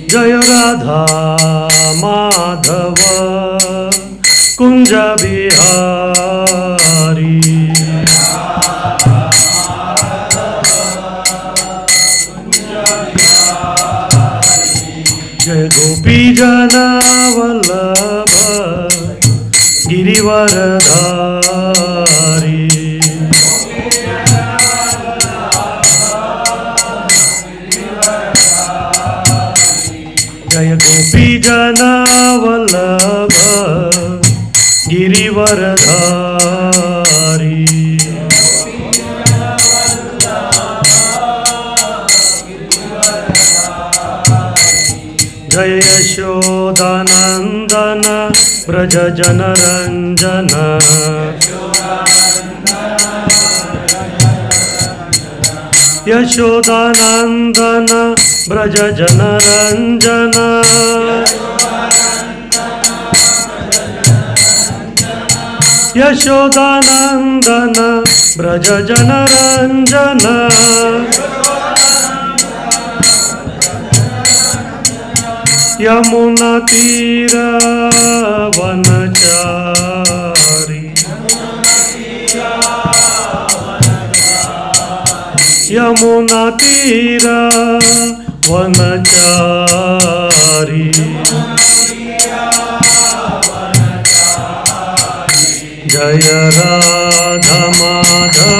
जय राधा माधव कुंज बिहारी। जय गोपी जन वल्लभ गिरिवरधारी। जय गोपी जन वल्लभ गिरिवरधारी। जय यशोदानंदन ब्रज जनरंजन। यशोदानंदन ब्रज जनरंजन। यशोदानंदन ब्रज जनरंजन। यमुना तीर वनचारी। यमुना तीर वनचारी। जय राधा माधव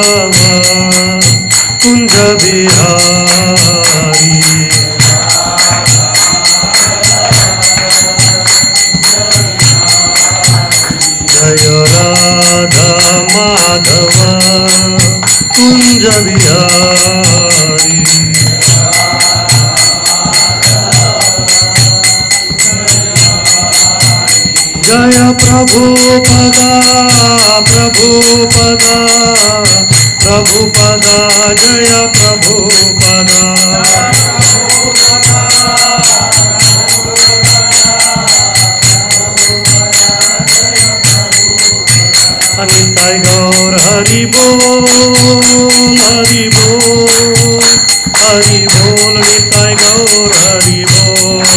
कुंज बिहारी। जय राधा माधव कुंज बिहारी। जय प्रभुपदा प्रभुपदा प्रभुपदा। जय प्रभुपदा। निताय गौर हरि बोल हरि बोल हरि बोल। निताय गौर हरि बोल।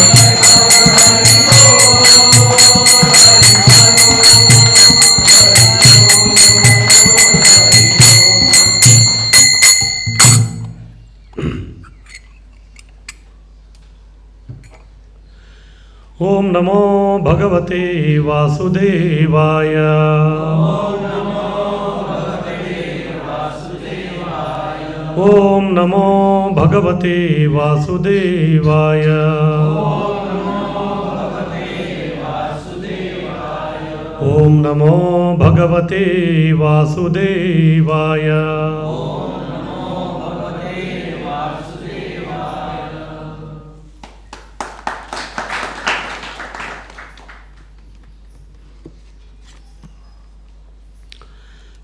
ओम नमो भगवते वासुदेवाय। ओम नमो भगवते वासुदेवाय। ओम नमो भगवते वासुदेवाय।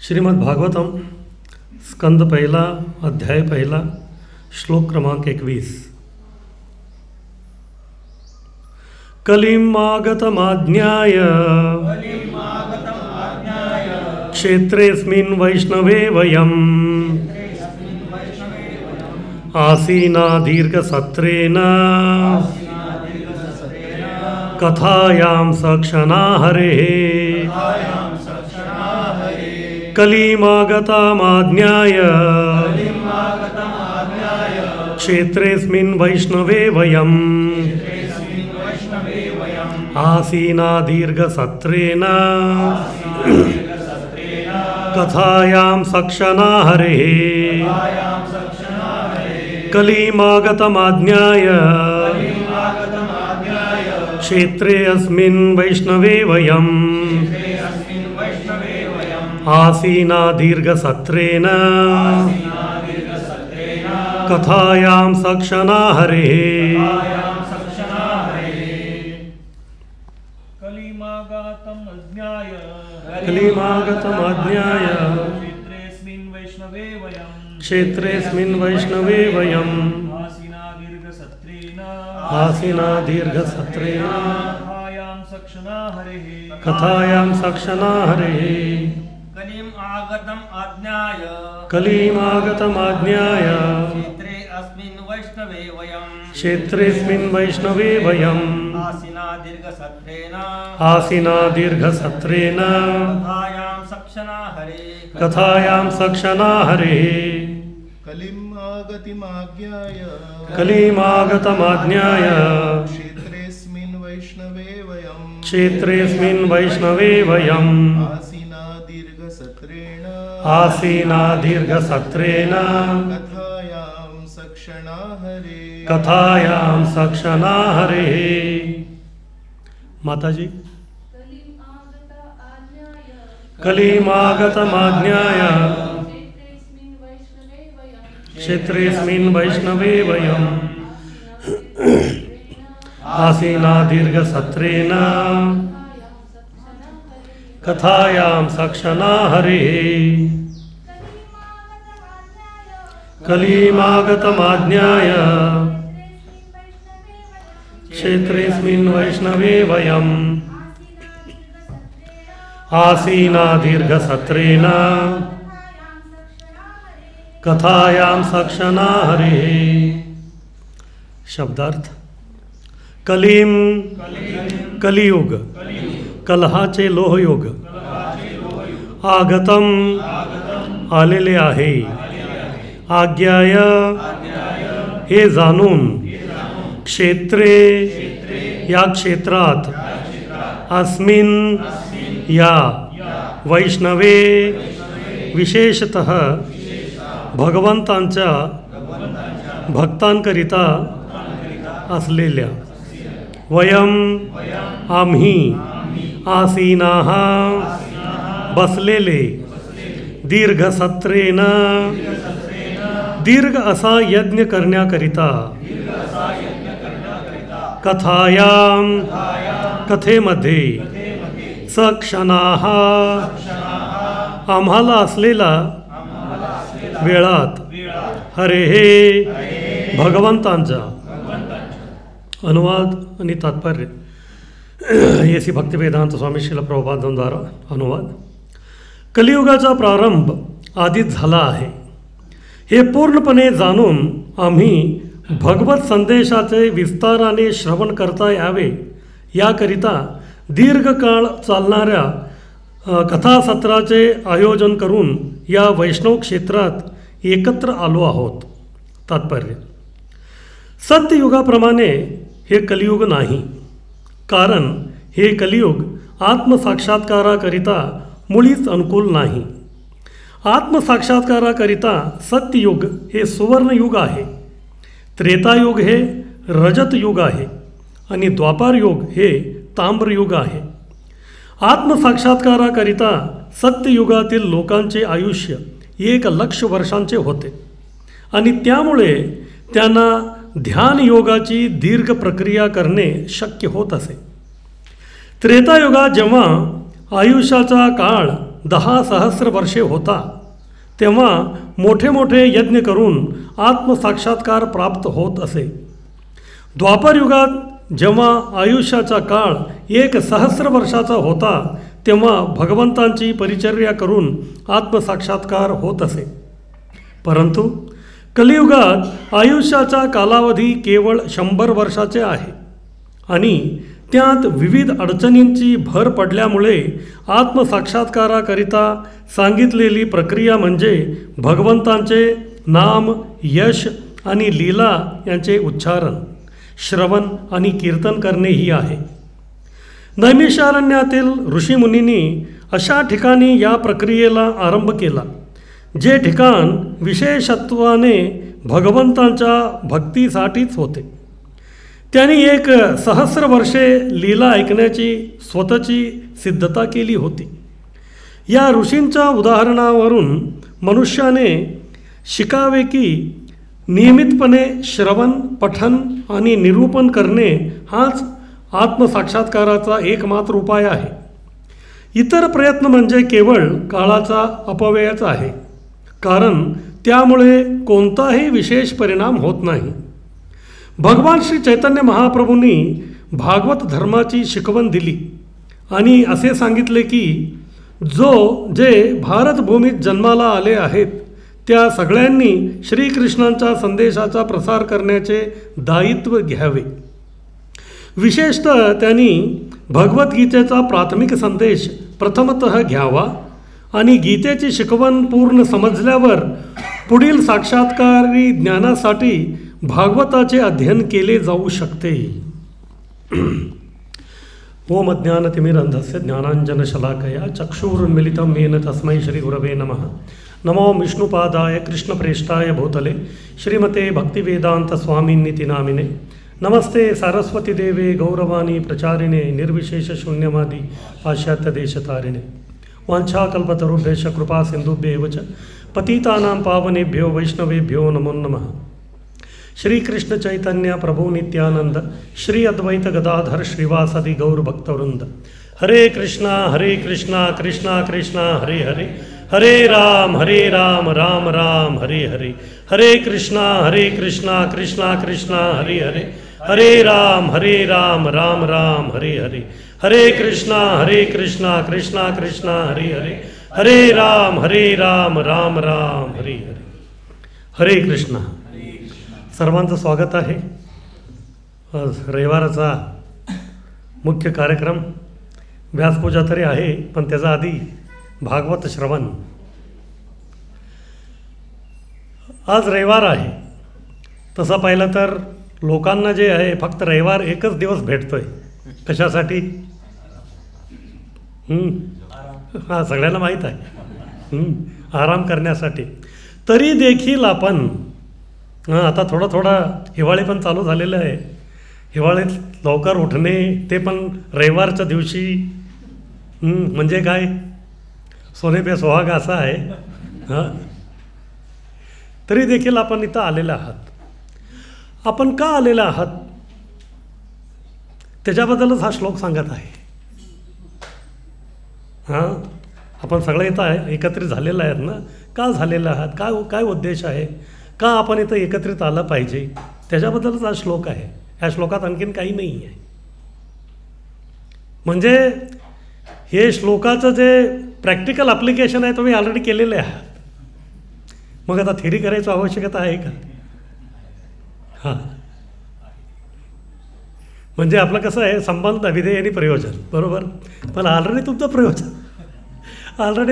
श्रीमद् भागवतम स्कंद पहिला अध्याय पहिला श्लोक क्रमांक 21। कलिमागतमाज्ञाय क्षेत्रेऽस्मिन् वैष्णवे वयम् आसीना दीर्घसत्रेण कथायां सक्षणा हरेः। कलिमागतमाज्ञाय क्षेत्रेऽस्मिन् वैष्णवे वयम् आसीना दीर्घसत्रेण कथायां सक्षणा हरेः। कलिमागतमाज्ञाय क्षेत्रेऽस्मिन् वैष्णवे वयम् आसीना दीर्घसत्रेण कथायां सक्षणा हरेः। कलिमागतमाज्ञाय क्षेत्रेऽस्मिन् वैष्णवे वयम् आसीना दीर्घसत्रेण कथायां सक्षणा हरेः। आगतम आज्ञाय कलिमागतमाज्ञाय क्षेत्रे अस्मिन् वैष्णवे वयम् क्षेत्रेऽस्मिन् वैष्णवे वयम् आसीना दीर्घसत्रेण आसीना दीर्घसत्रेण कथायां सक्षणा हरे कथायां सक्षणा हरेः कलिमागतिमाज्ञाय कलिमागतमाज्ञाय क्षेत्रेऽस्मिन् वैष्णवे वयम् क्षेत्रेऽस्मिन् वैष्णवे वयम् आसीना दीर्घसत्रेण आसीना दीर्घसत्रेण कथायां सक्षणा हरे कथायां सक्षणा हरेः माताजी कलिमागतमाज्ञाय क्षेत्रेऽस्मिन् वैष्णवे वयम् आसीना दीर्घसत्रेण कथायां सक्षणा हरेः कलिमागतमाज्ञाय क्षेत्रेऽस्मिन् वैष्णवे वयम् आसीना दीर्घसत्रेण कथायां सक्षणा हरेः शब्दार्थ कलीम कलियुग कलहाचे लोहयुग आगतम आलेले आहे आज्ञाय हे जाणून क्षेत्रे या क्षेत्रात अस्मिन या वैष्णवे विशेषतः भगवंतांच्या भक्तांकरिता असलेल्या वयम आम्ही आसीनाः बसलेले दीर्घसत्रेण दीर्घ असा यज्ञ करण्याकरिता कथायां कथेमध्ये सक्षणाः आम्हाला असलेला वेळात हरे हे भगवंतांचा अनुवाद आणि तात्पर्य येसी भक्तिवेदांत स्वामी श्रील प्रभुपादांद्वारा अनुवाद. कलियुगाचा प्रारंभ आधीच झाला आहे हे पूर्णपणे जाणून आम्ही भगवत संदेशाचे विस्ताराने श्रवण करता यावे याकरिता दीर्घकाळ चालणाऱ्या कथासत्राचे आयोजन करून या वैष्णव क्षेत्रात एकत्र आलो आहोत. तात्पर्य सत्ययुगाप्रमाणे हे कलियुग नाही, कारण हे कलियुग आत्मसाक्षात्काराकरिता मुळीच अनुकूल नाही. आत्मसाक्षात्काराकरिता सत्ययुग हे सुवर्णयुग आहे, त्रेतायुग हे रजतयुग आहे आणि द्वापारयुग हे ताम्रयुग आहे. आत्मसाक्षात्काराकरिता सत्ययुगातील लोकांचे आयुष्य 1,00,000 वर्षांचे होते आणि त्यामुळे त्यांना ध्यानयोगाची दीर्घ प्रक्रिया करणे शक्य होत असे. त्रेतायुगात जेव्हा आयुष्याचा काळ 10,000 वर्षे होता तेव्हा मोठे मोठे यज्ञ करून आत्मसाक्षात्कार प्राप्त होत असे. द्वापारयुगात जेव्हा आयुष्याचा काळ 1,000 वर्षाचा होता तेव्हा भगवंतांची परिचर्या करून आत्मसाक्षात्कार होत असे. परंतु कलियुगात आयुष्याचा कालावधी केवळ 100 वर्षाचे आहे आणि त्यात विविध अडचणींची भर पडल्यामुळे आत्मसाक्षात्काराकरिता सांगितलेली प्रक्रिया म्हणजे भगवंतांचे नाम, यश आणि लीला यांचे उच्चारण, श्रवण आणि कीर्तन करणे ही आहे. नैमिषारण्यातील ऋषीमुनींनी अशा ठिकाणी या प्रक्रियेला आरंभ केला जे ठिकाण विशेषत्वाने भगवंतांच्या भक्तीसाठीच होते. त्यांनी 1,000 वर्षे लीला ऐकण्याची स्वतःची सिद्धता केली होती. या ऋषींच्या उदाहरणावरून मनुष्याने शिकावे की नियमितपणे श्रवण, पठन आणि निरूपण करणे हाच आत्मसाक्षात्काराचा एकमात्र उपाय आहे. इतर प्रयत्न म्हणजे केवळ काळाचा अपव्ययच आहे, कारण त्यामुळे कोणताही विशेष परिणाम होत नाही. भगवान श्री चैतन्य महाप्रभूंनी भागवत धर्माची शिकवण दिली आणि असे सांगितले की जे भारतभूमीत जन्माला आले आहेत त्या सगळ्यांनी श्रीकृष्णांच्या संदेशाचा प्रसार करण्याचे दायित्व घ्यावे. विशेषतः त्यांनी भगवद्गीतेचा प्राथमिक संदेश प्रथमतः घ्यावा आणि गीतेची शिकवण पूर्ण समजल्यावर पुढील साक्षात्कारी ज्ञानासाठी भागवताचे अध्ययन केले जाऊ शकते. ओम अज्ञानतिमिरन्धस्य ज्ञानाञ्जनशलाकया चक्षुरुन्मिलितं येन तस्मै श्रीगुरवे नमः. नमो विष्णुपादाय कृष्णप्रेष्ठाय भूतले श्रीमते भक्तिवेदान्तस्वामिन्निति नामिने. नमस्ते सारस्वतीदेवे गौरवाणी प्रचारिणे निर्विशेषशून्यवादी पाश्चात्यदेशतारिणे. वाञ्छाकल्पतरुभ्यश्च कृपासिन्धुभ्येव च पतितानां पावनेभ्यो वैष्णवेभ्यो नमो नमः. श्री कृष्ण चैतन्य प्रभु नित्यानंद श्री अद्वैत गदाधर श्रीवासदि गौर भक्तवृंद. हरे कृष्णा कृष्णा कृष्णा हरे हरे हरे राम राम राम हरे हरे. हरे कृष्णा कृष्णा कृष्णा हरे हरे हरे राम राम राम हरे हरे. हरे कृष्णा कृष्णा कृष्णा हरे हरे हरे राम राम राम हरे हरे. हरे कृष्णा. सर्वांचं स्वागत आहे. आज रविवाराचा मुख्य कार्यक्रम व्यासपूजा तरी आहे, पण त्याचा आधी भागवत श्रवण. आज रविवार आहे. तसं पाहिलं तर लोकांना जे आहे फक्त रविवार एकच दिवस भेटतोय. कशासाठी? हां, सगळ्यांना माहीत आहे, आराम करण्यासाठी. तरी देखील आपण आता थोडा हिवाळी पण चालू झालेलं आहे. हिवाळीत लवकर उठणे, ते पण रविवारच्या दिवशी, म्हणजे काय सोने पे सुहागा असा आहे. हां, तरी देखील आपण इथं आलेलं आहात. आपण का आलेलं आहात त्याच्याबद्दलच हा श्लोक सांगत आहे. हां, आपण सगळे इथं एकत्रित झालेलं आहेत ना. का झालेलं आहात? काय उद्देश आहे? का आपण इथं एकत्रित आलं पाहिजे? त्याच्याबद्दलच हा श्लोक आहे. ह्या श्लोकात आणखीन काही नाही आहे. म्हणजे हे श्लोकाचं जे प्रॅक्टिकल ॲप्लिकेशन आहे तुम्ही ऑलरेडी केलेले आहात. मग आता थेरी करायची आवश्यकता आहे का? हां, म्हणजे आपलं कसं आहे, संबंध विधेय आणि प्रयोजन, बरोबर. पण ऑलरेडी तुमचं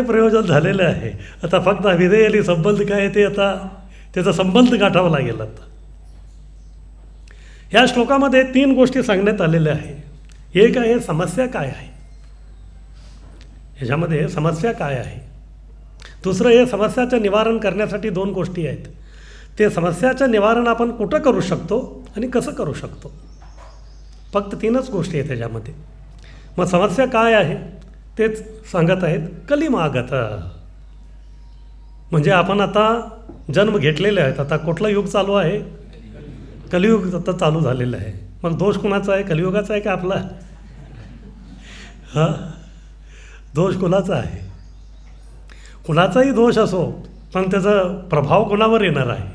प्रयोजन झालेलं आहे. आता फक्त विधेय आणि संबंध काय आहे ते आता त्याचा संबंध गाठावा लागेल. आता ह्या श्लोकामध्ये 3 गोष्टी सांगण्यात आलेल्या आहे. एक आहे समस्या काय आहे, ह्याच्यामध्ये समस्या काय आहे. दुसरं हे समस्याचं निवारण करण्यासाठी 2 गोष्टी आहेत. ते समस्याचं निवारण आपण कुठं करू शकतो आणि कसं करू शकतो. फक्त 3च गोष्टी आहेत त्याच्यामध्ये. मग समस्या काय आहे तेच सांगत आहेत. कलिमागत, म्हणजे आपण आता जन्म घेतलेले आहेत. आता कुठलं युग चालू आहे? कलियुग आता चालू झालेलं आहे. मग दोष कुणाचा आहे? कलियुगाचा आहे का आपला? हां, दोष कुणाचा आहे? कुणाचाही दोष असो, पण त्याचा प्रभाव कुणावर येणार आहे?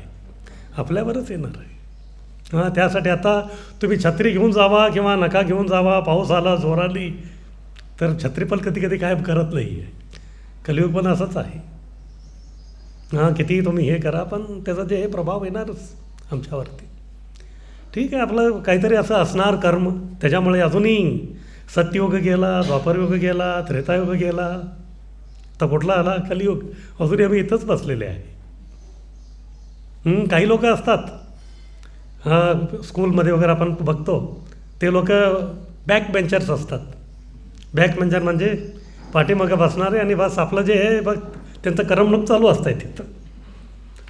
आपल्यावरच येणार आहे. हां, त्यासाठी आता तुम्ही छत्री घेऊन जावा किंवा नका घेऊन जावा, पाऊस आला जोराली तर छत्री पण कधी कायम करत नाही आहे. कलियुग पण असंच आहे. हां, कितीही तुम्ही हे करा, पण त्याचा जे हे प्रभाव येणारच आमच्यावरती. ठीक आहे, आपलं काहीतरी असं असणार कर्म. त्याच्यामुळे अजूनही सत्ययुग गेला, द्वापरयुग गेला, त्रेतायुग गेला, तर कुठला आला? कलियुग. अजूनही आम्ही इथंच बसलेले आहे. काही लोक असतात, हां, स्कूलमध्ये वगैरे आपण बघतो, ते लोक बॅक बेंचर्स असतात. बॅक बेंचर म्हणजे पाठीमागं बसणारे आणि बस आपलं जे आहे बघ त्यांचं करमणूक चालू असतं आहे तिथं.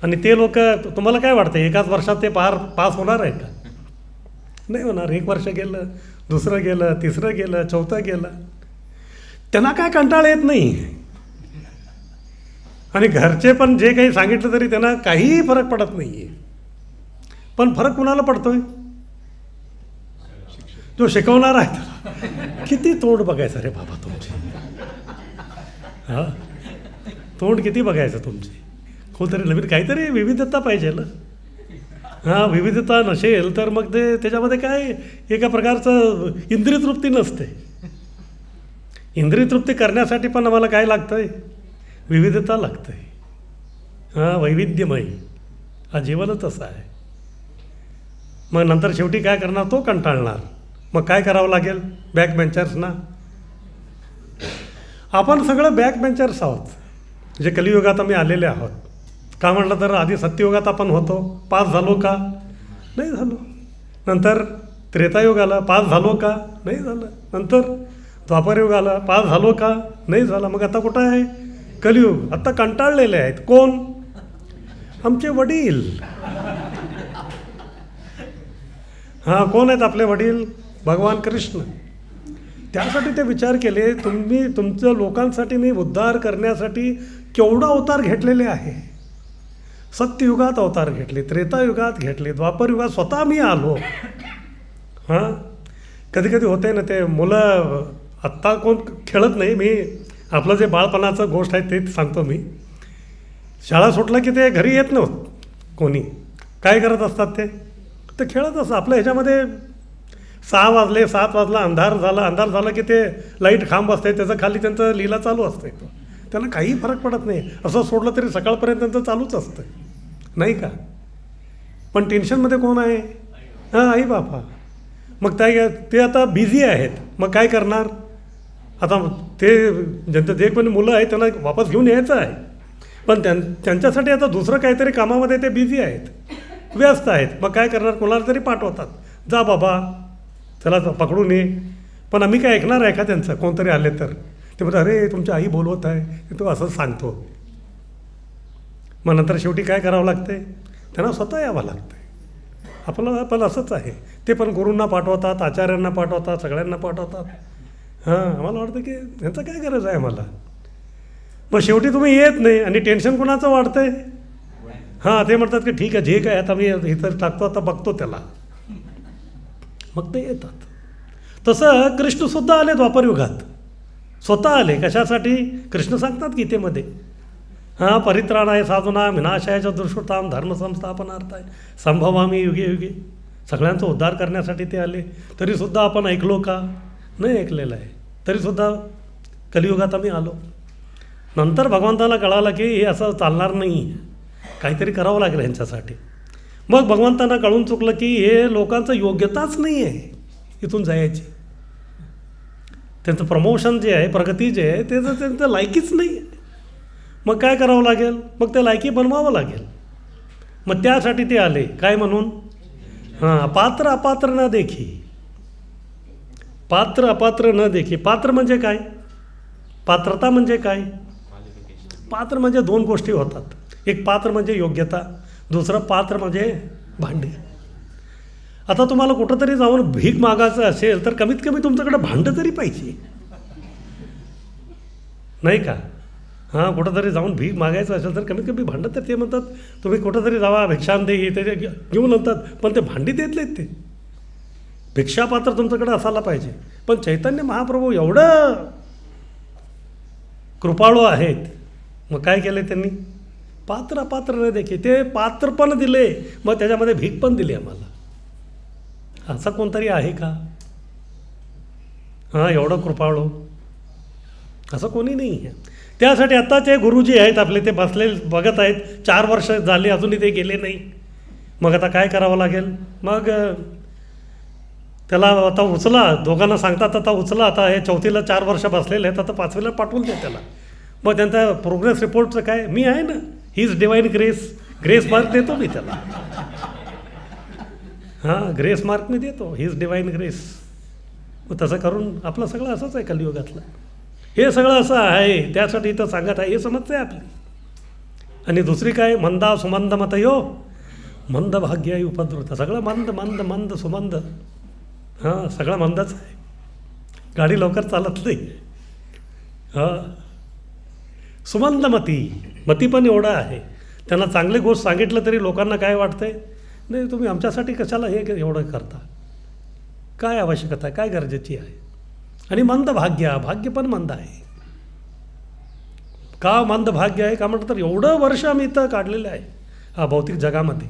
आणि ते लोक, तुम्हाला काय वाटतं एकाच वर्षात ते पास होणार आहे का? नाही होणार. 1 वर्ष गेलं, दुसरं गेलं, तिसरं गेलं, चौथं गेलं. त्यांना काय कंटाळा येत नाही. आणि घरचे पण जे काही सांगितलं तरी त्यांना काहीही फरक पडत नाही आहे. पण फरक कुणाला पडतोय? जो शिकवणार आहे त्याला. किती तोंड बघायचं रे बाबा तुमचे. हां, तोंड किती बघायचं तुमचे. कोणतरी नवीन काहीतरी विविधता पाहिजे ना. हां, विविधता नसेल तर मग ते त्याच्यामध्ये काय एका प्रकारचं इंद्रिय तृप्ती नसते. इंद्रिय तृप्ती करण्यासाठी पण आम्हाला काय लागतं आहे? विविधता लागतं आहे. हां, वैविध्यमय हा जीवनच असं आहे. मग नंतर शेवटी काय करणार? तो कंटाळणार. मग काय करावं लागेल? बॅक बेंचर्सना. आपण सगळं बॅक बेंचर्स आहोत, जे कलियुगात आम्ही आलेले आहोत. का म्हटलं तर आधी सत्ययुगात आपण होतो, पास झालो का? नाही झालो. नंतर त्रेतायुग आला, पास झालो का? नाही झालं. नंतर द्वापरयुग आला, पास झालो का? नाही झाला. मग आता कुठं आहे? कलियुग. आता कंटाळलेले आहेत. कोण? आमचे वडील. हां, कोण आहेत आपले वडील? भगवान कृष्ण. त्यासाठी ते विचार केले, तुम्ही तुमच्या लोकांसाठी मी उद्धार करण्यासाठी केवढा अवतार घेतलेले आहे. सत्ययुगात अवतार घेतले, त्रेतायुगात घेतले, द्वापरयुगात स्वतः मी आलो. हां, कधी कधी होते ना ते मुलं, आत्ता कोण खेळत नाही. मी आपलं जे बाळपणाचं गोष्ट आहे ते सांगतो. मी शाळा सुटलं की ते घरी येत नव्हतं. कोणी काय करत असतात? ते खेळत असतात. आपल्या ह्याच्यामध्ये 6 वाजले, 7 वाजला, अंधार झाला की ते लाईट खांब असते, त्याचं खाली त्यांचं लीला चालू असते. त्यांना काही फरक पडत नाही. असं सोडलं तरी सकाळपर्यंत त्यांचं चालूच असतं, नाही का? पण टेन्शनमध्ये कोण आहे? हां, आई बापा. मग ते आता बिझी आहेत. मग काय करणार? आता ते ज्यांचं जे कोणी मुलं आहेत त्यांना वापस घेऊन यायचं आहे, पण त्यांच्यासाठी आता दुसरं काहीतरी कामामध्ये ते बिझी आहेत, व्यस्त आहेत. मग काय करणार? कोणाला तरी पाठवतात, जा बाबा चला पकडून ये. पण आम्ही काय ऐकणार आहे का त्यांचं? कोणतरी आले तर ते म्हणतात, अरे तुमची आई बोलवत आहे, तो असंच सांगतो. मग नंतर शेवटी काय करावं लागते? त्यांना स्वतः यावं लागतं. आपलं पण असंच आहे. ते पण गुरूंना पाठवतात, आचार्यांना पाठवतात, सगळ्यांना पाठवतात. हां, आम्हाला वाटतं की ह्यांचं काय गरज आहे आम्हाला. मग शेवटी तुम्ही येत नाही आणि टेन्शन कुणाचं वाढतं आहे? हां, ते म्हणतात की ठीक आहे, जे काय आता मी इथं टाकतो, आता बघतो त्याला. मग ते येतात. तसं कृष्णसुद्धा आले द्वापरयुगात, स्वतः आले. कशासाठी? कृष्ण सांगतात गीतेमध्ये, हां, परित्राणाय साधूना विनाशाय च दुष्कृताम धर्मसंस्थापनार्थाय संभवामी युगे युगे. सगळ्यांचा उद्धार करण्यासाठी ते आले. तरीसुद्धा आपण ऐकलो का? नाही ऐकलेलं आहे. तरीसुद्धा कलियुगात आम्ही आलो. नंतर भगवंताला कळालं की हे असं चालणार नाही, काहीतरी करावं लागेल ह्यांच्यासाठी. मग भगवंतांना कळून चुकलं की हे लोकांचं योग्यताच नाही आहे इथून जायची. त्यांचं प्रमोशन जे आहे, प्रगती जे आहे, त्याचं त्यांचं लायकीच नाही आहे. मग काय करावं लागेल? मग ते लायकी बनवावं लागेल. मग त्यासाठी ते आले. काय म्हणून? हां, पात्र अपात्र न देखी. पात्र अपात्र न देखी. पात्र म्हणजे काय? पात्रता म्हणजे काय? पात्र म्हणजे 2 गोष्टी होतात. एक पात्र म्हणजे योग्यता, दुसरं पात्र म्हणजे भांडे. आता तुम्हाला कुठंतरी जाऊन भीक मागायचं असेल तर कमीत कमी तुमच्याकडे भांडं तरी पाहिजे, नाही का? हां, कुठंतरी जाऊन भीक मागायचं असेल तर कमीत कमी भांडं. तर ते म्हणतात तुम्ही कुठंतरी जावा, भिक्षांदेही ते घेऊन आणतात, पण ते भांडी देत नाहीत. ते भिक्षापात्र तुमच्याकडे असायला पाहिजे. पण चैतन्य महाप्रभू एवढं कृपाळू आहेत. मग काय केले त्यांनी? पात्र अपात्र न देखी. ते पात्र पण दिले, मग त्याच्यामध्ये भीक पण दिली आम्हाला. असं कोणतरी आहे का? हां, एवढं कृपाळू असं कोणी नाही आहे. त्यासाठी आत्ताचे गुरुजी आहेत आपले, ते बसले बघत आहेत. 4 वर्ष झाले अजूनही ते गेले नाही. मग आता काय करावं लागेल? मग त्याला आता उचला, दोघांना सांगतात आता उचला. आता हे 4थीला 4 वर्ष बसलेले आहेत, आता 5वीला पाठवून द्या त्याला. मग त्यांचा प्रोग्रेस रिपोर्टचं काय? मी आहे ना, he is divine grace mark देतो मी त्याला. हां, ग्रेस मार्क मी देतो, ही इज डिवाईन ग्रेस. मग तसं करून आपलं सगळं असंच आहे कलियुगातलं. हे सगळं असं आहे, त्यासाठी इथं सांगत आहे. हे समजतं आहे आपली. आणि दुसरी काय? मंदा सुमंद मतयो मंद भाग्याय उपद्रुत. सगळं मंद मंद मंद सुमंद. हां, सगळं मंदच आहे. गाडी लवकर चालत नाही. हां, सुमंद मती पण एवढं आहे. त्यांना चांगली गोष्ट सांगितलं तरी लोकांना काय वाटतंय? नाही, तुम्ही आमच्यासाठी कशाला हे एवढं करता? काय आवश्यकता आहे? काय गरजेची आहे? आणि मंद भाग्य पण मंद आहे. का मंद भाग्य आहे? का म्हटलं तर एवढं वर्ष आम्ही इथं काढलेलं आहे हा भौतिक जगामध्ये,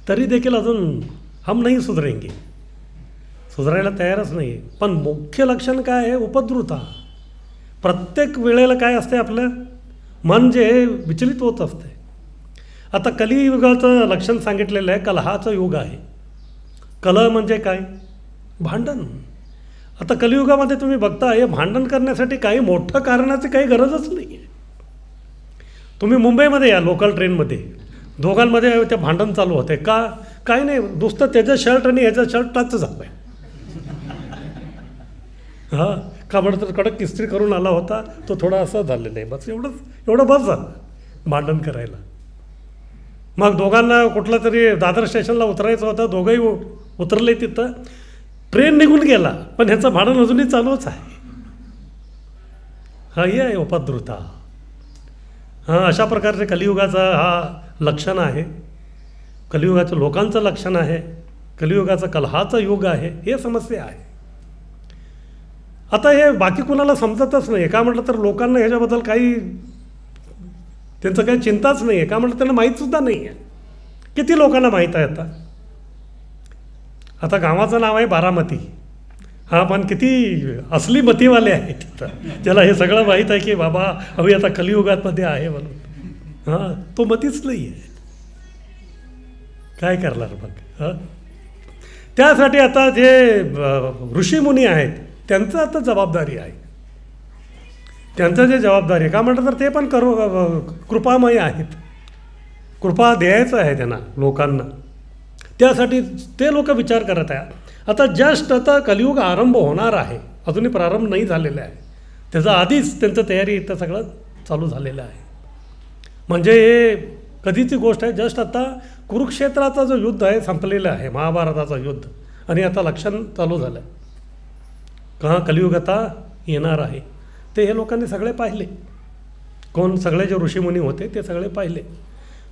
तरी देखील अजून हम नाही सुधरेंगे, सुधारायला तयारच नाही. पण मुख्य लक्षण काय आहे? उपद्रुता. प्रत्येक वेळेला काय असते आपलं मन जे विचलित होत असते. आता कलियुगाचं लक्षण सांगितलेलं आहे, कलहाचं युग आहे. कलह म्हणजे काय? भांडण. आता कलियुगामध्ये तुम्ही बघता हे भांडण करण्यासाठी काही मोठं कारणाची काही गरजच नाही आहे. तुम्ही मुंबईमध्ये या लोकल ट्रेनमध्ये दोघांमध्ये ते भांडण चालू होते का? काही नाही, नुसतं त्याचं शर्ट आणि ह्याचं शर्ट टच झालं आहे. हां, का म्हणतं तर कडक इस्त्री करून आला होता, तो थोडा असं झालेला आहे, बस एवढं बस झालं भांडण करायला. मग दोघांना कुठलं तरी दादर स्टेशनला उतरायचं होतं, दोघंही उतरले तिथं, ट्रेन निघून गेला, पण ह्याचं भांडण अजूनही चालूच आहे. हा हे आहे उपद्रुता. हां, अशा प्रकारचे कलियुगाचा हा लक्षण आहे, कलियुगाचं लोकांचं लक्षण आहे, कलियुगाचं कलहाचं युग आहे, हे समस्या आहे. आता हे बाकी कुणाला समजतच नाही. का म्हटलं तर लोकांना ह्याच्याबद्दल काही त्यांचं काही चिंताच नाही आहे. का म्हटलं त्यांना माहीतसुद्धा नाही आहे. किती लोकांना माहीत आहे आता गावाचं नाव आहे बारामती. हां, पण किती असली मतीवाले आहेत तिथं, ज्याला हे सगळं माहीत आहे की बाबा आम्ही आता कलियुगामध्ये आहे म्हणून. हां, तो मतीच नाही आहे. काय करणार मग? हां, त्यासाठी आता जे ऋषीमुनी आहेत त्यांचं आता जबाबदारी आहे. त्यांचं जे जबाबदारी आहे, का म्हटलं तर ते पण कृपामय आहेत. कृपा द्यायचं आहे त्यांना लोकांना. त्यासाठी ते लोक विचार करत आहे. आता जस्ट आता कलियुग आरंभ होणार आहे, अजूनही प्रारंभ नाही झालेला आहे. त्याचा आधीच त्यांचं तयारी इथं सगळं चालू झालेलं आहे. म्हणजे हे कधीची गोष्ट आहे. जस्ट आता कुरुक्षेत्राचं जो युद्ध आहे संपलेलं आहे, महाभारताचं युद्ध, आणि आता लक्षण चालू झालं आहे का कलियुग आता येणार आहे. ते हे लोकांनी सगळे पाहिले, कोण सगळे जे ऋषीमुनी होते ते सगळे पाहिले.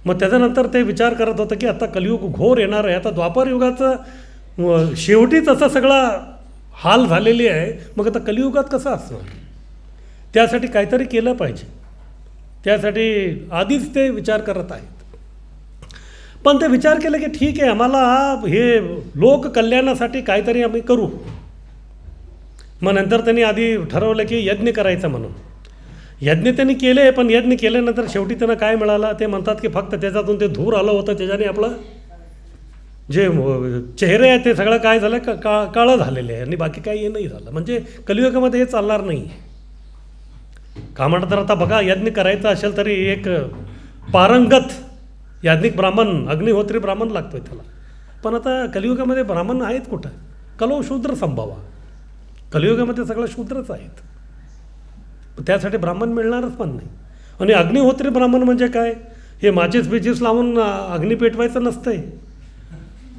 मग त्याच्यानंतर ते विचार करत होतं की आता कलियुग घोर येणार आहे. आता द्वापर युगाचं शेवटीच असं सगळा हाल झालेली आहे, मग आता कलियुगात कसं असणार? त्यासाठी काहीतरी केलं पाहिजे. त्यासाठी आधीच ते विचार करत आहेत. पण ते विचार केलं की ठीक आहे, आम्हाला हे लोककल्याणासाठी काहीतरी आम्ही करू. मग नंतर त्यांनी आधी ठरवलं की यज्ञ करायचं म्हणून. यज्ञ त्यांनी केले, पण यज्ञ केल्यानंतर शेवटी त्यांना काय मिळालं? ते म्हणतात की फक्त त्याच्यातून ते धूर आलं होतं, त्याच्याने आपलं जे चेहरे आहेत ते सगळं काय झालं काळं झालेलं आहे, आणि बाकी काही हे नाही झालं. म्हणजे कलियुगामध्ये हे चालणार नाही. का म्हणतात तर आता बघा, यज्ञ करायचं असेल तरी एक पारंगत याज्ञिक ब्राह्मण, अग्निहोत्री ब्राह्मण लागतोय त्याला. पण आता कलियुगामध्ये ब्राह्मण आहेत कुठं? कलो शूद्र संभावा. कलियुगामध्ये सगळं शूद्रच आहेत. त्यासाठी ब्राह्मण मिळणारच पण नाही. आणि अग्निहोत्री ब्राह्मण म्हणजे काय? हे माचीस बिचीस लावून अग्नी पेटवायचं नसतंय.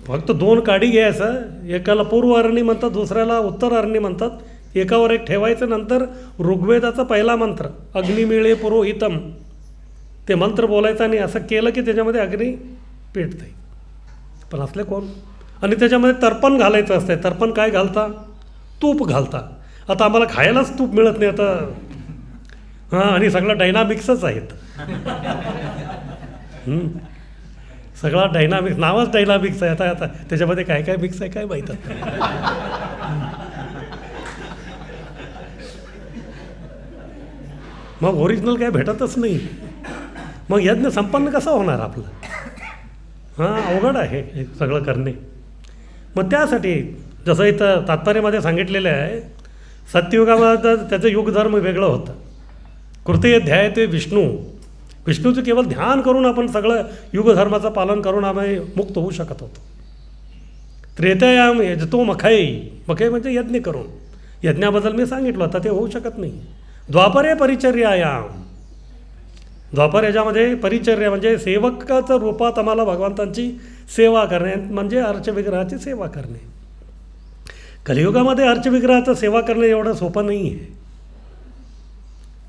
फक्त 2 काडी घ्यायचं, एकाला पूर्व अरणी म्हणतात, दुसऱ्याला उत्तर अरणी म्हणतात, एकावर एक ठेवायचं. नंतर ऋग्वेदाचा पहिला मंत्र अग्निमिळे पुरोहितम, ते मंत्र बोलायचं आणि असं केलं की त्याच्यामध्ये अग्नी पेटते. पण असले कोण? आणि त्याच्यामध्ये तर्पण घालायचं असतंय. तर्पण काय घालता? तूप घालता. आता आम्हाला खायलाच तूप मिळत नाही आता. हां, आणि सगळं डायनामिक्सच आहेत. सगळा डायनामिक्स, नावच डायनामिक्स आहे. आता त्याच्यामध्ये काय काय मिक्स आहे काय माहीत आता. मग ओरिजिनल काय भेटतच नाही. मग यज्ञ संपन्न कसं होणार आपलं? हां, अवघड आहे हे सगळं करणे. मग त्यासाठी जसं इथं तात्पर्यामध्ये सांगितलेलं आहे, सत्ययुगामध्ये त्याचं युगधर्म वेगळं होतं. कृते ध्याय ते विष्णूचं केवळ ध्यान करून आपण सगळं युगधर्माचं पालन करून आम्ही मुक्त होऊ शकत होतो. त्रेतायाम यजतो मखै म्हणजे यज्ञ करून. यज्ञाबद्दल मी सांगितलं, आता ते होऊ शकत नाही. द्वापरे परिचर्यायाम, द्वापर याच्यामध्ये परिचर्या म्हणजे सेवकाच्या रूपात आम्हाला भगवंतांची सेवा करणे, म्हणजे अर्चविग्रहाची सेवा करणे. कलियुगामध्ये अर्चविग्रहाचं सेवा करणे एवढं सोपं नाही आहे.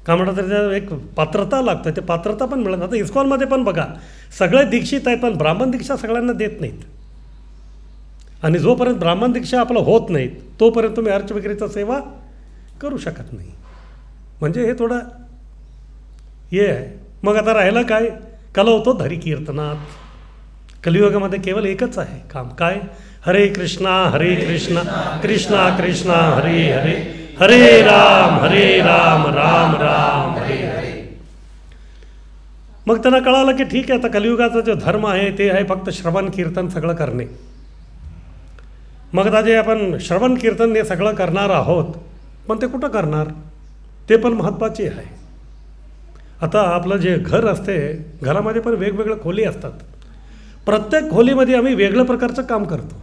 का म्हणतात तर त्याला एक पात्रता लागतं, ते पात्रता पण मिळत. आता इस्कॉनमध्ये पण बघा, सगळे दीक्षित आहेत, पण ब्राह्मण दीक्षा सगळ्यांना देत नाहीत. आणि जोपर्यंत ब्राह्मण दीक्षा आपलं होत नाहीत तोपर्यंत तुम्ही अर्चविग्रहाची सेवा करू शकत नाही. म्हणजे हे थोडं हे आहे. मग आता राहिलं काय? कलवतो धरी कीर्तनात. कलियुगामध्ये केवळ एकच आहे काम. काय? हरे कृष्णा कृष्णा कृष्णा हरे हरे, हरे राम राम राम हरे हरे. मग त्यांना कळालं की ठीक आहे, आता कलियुगाचा जो धर्म आहे ते आहे फक्त श्रवण कीर्तन सगळं करणे. मग आता जे आपण श्रवण कीर्तन हे सगळं करणार आहोत, पण ते कुठं करणार ते पण महत्त्वाचे आहे. आता आपलं जे घर असते, घरामध्ये पण वेगवेगळ्या खोली असतात. प्रत्येक खोलीमध्ये आम्ही वेगळ्या प्रकारचं काम करतो.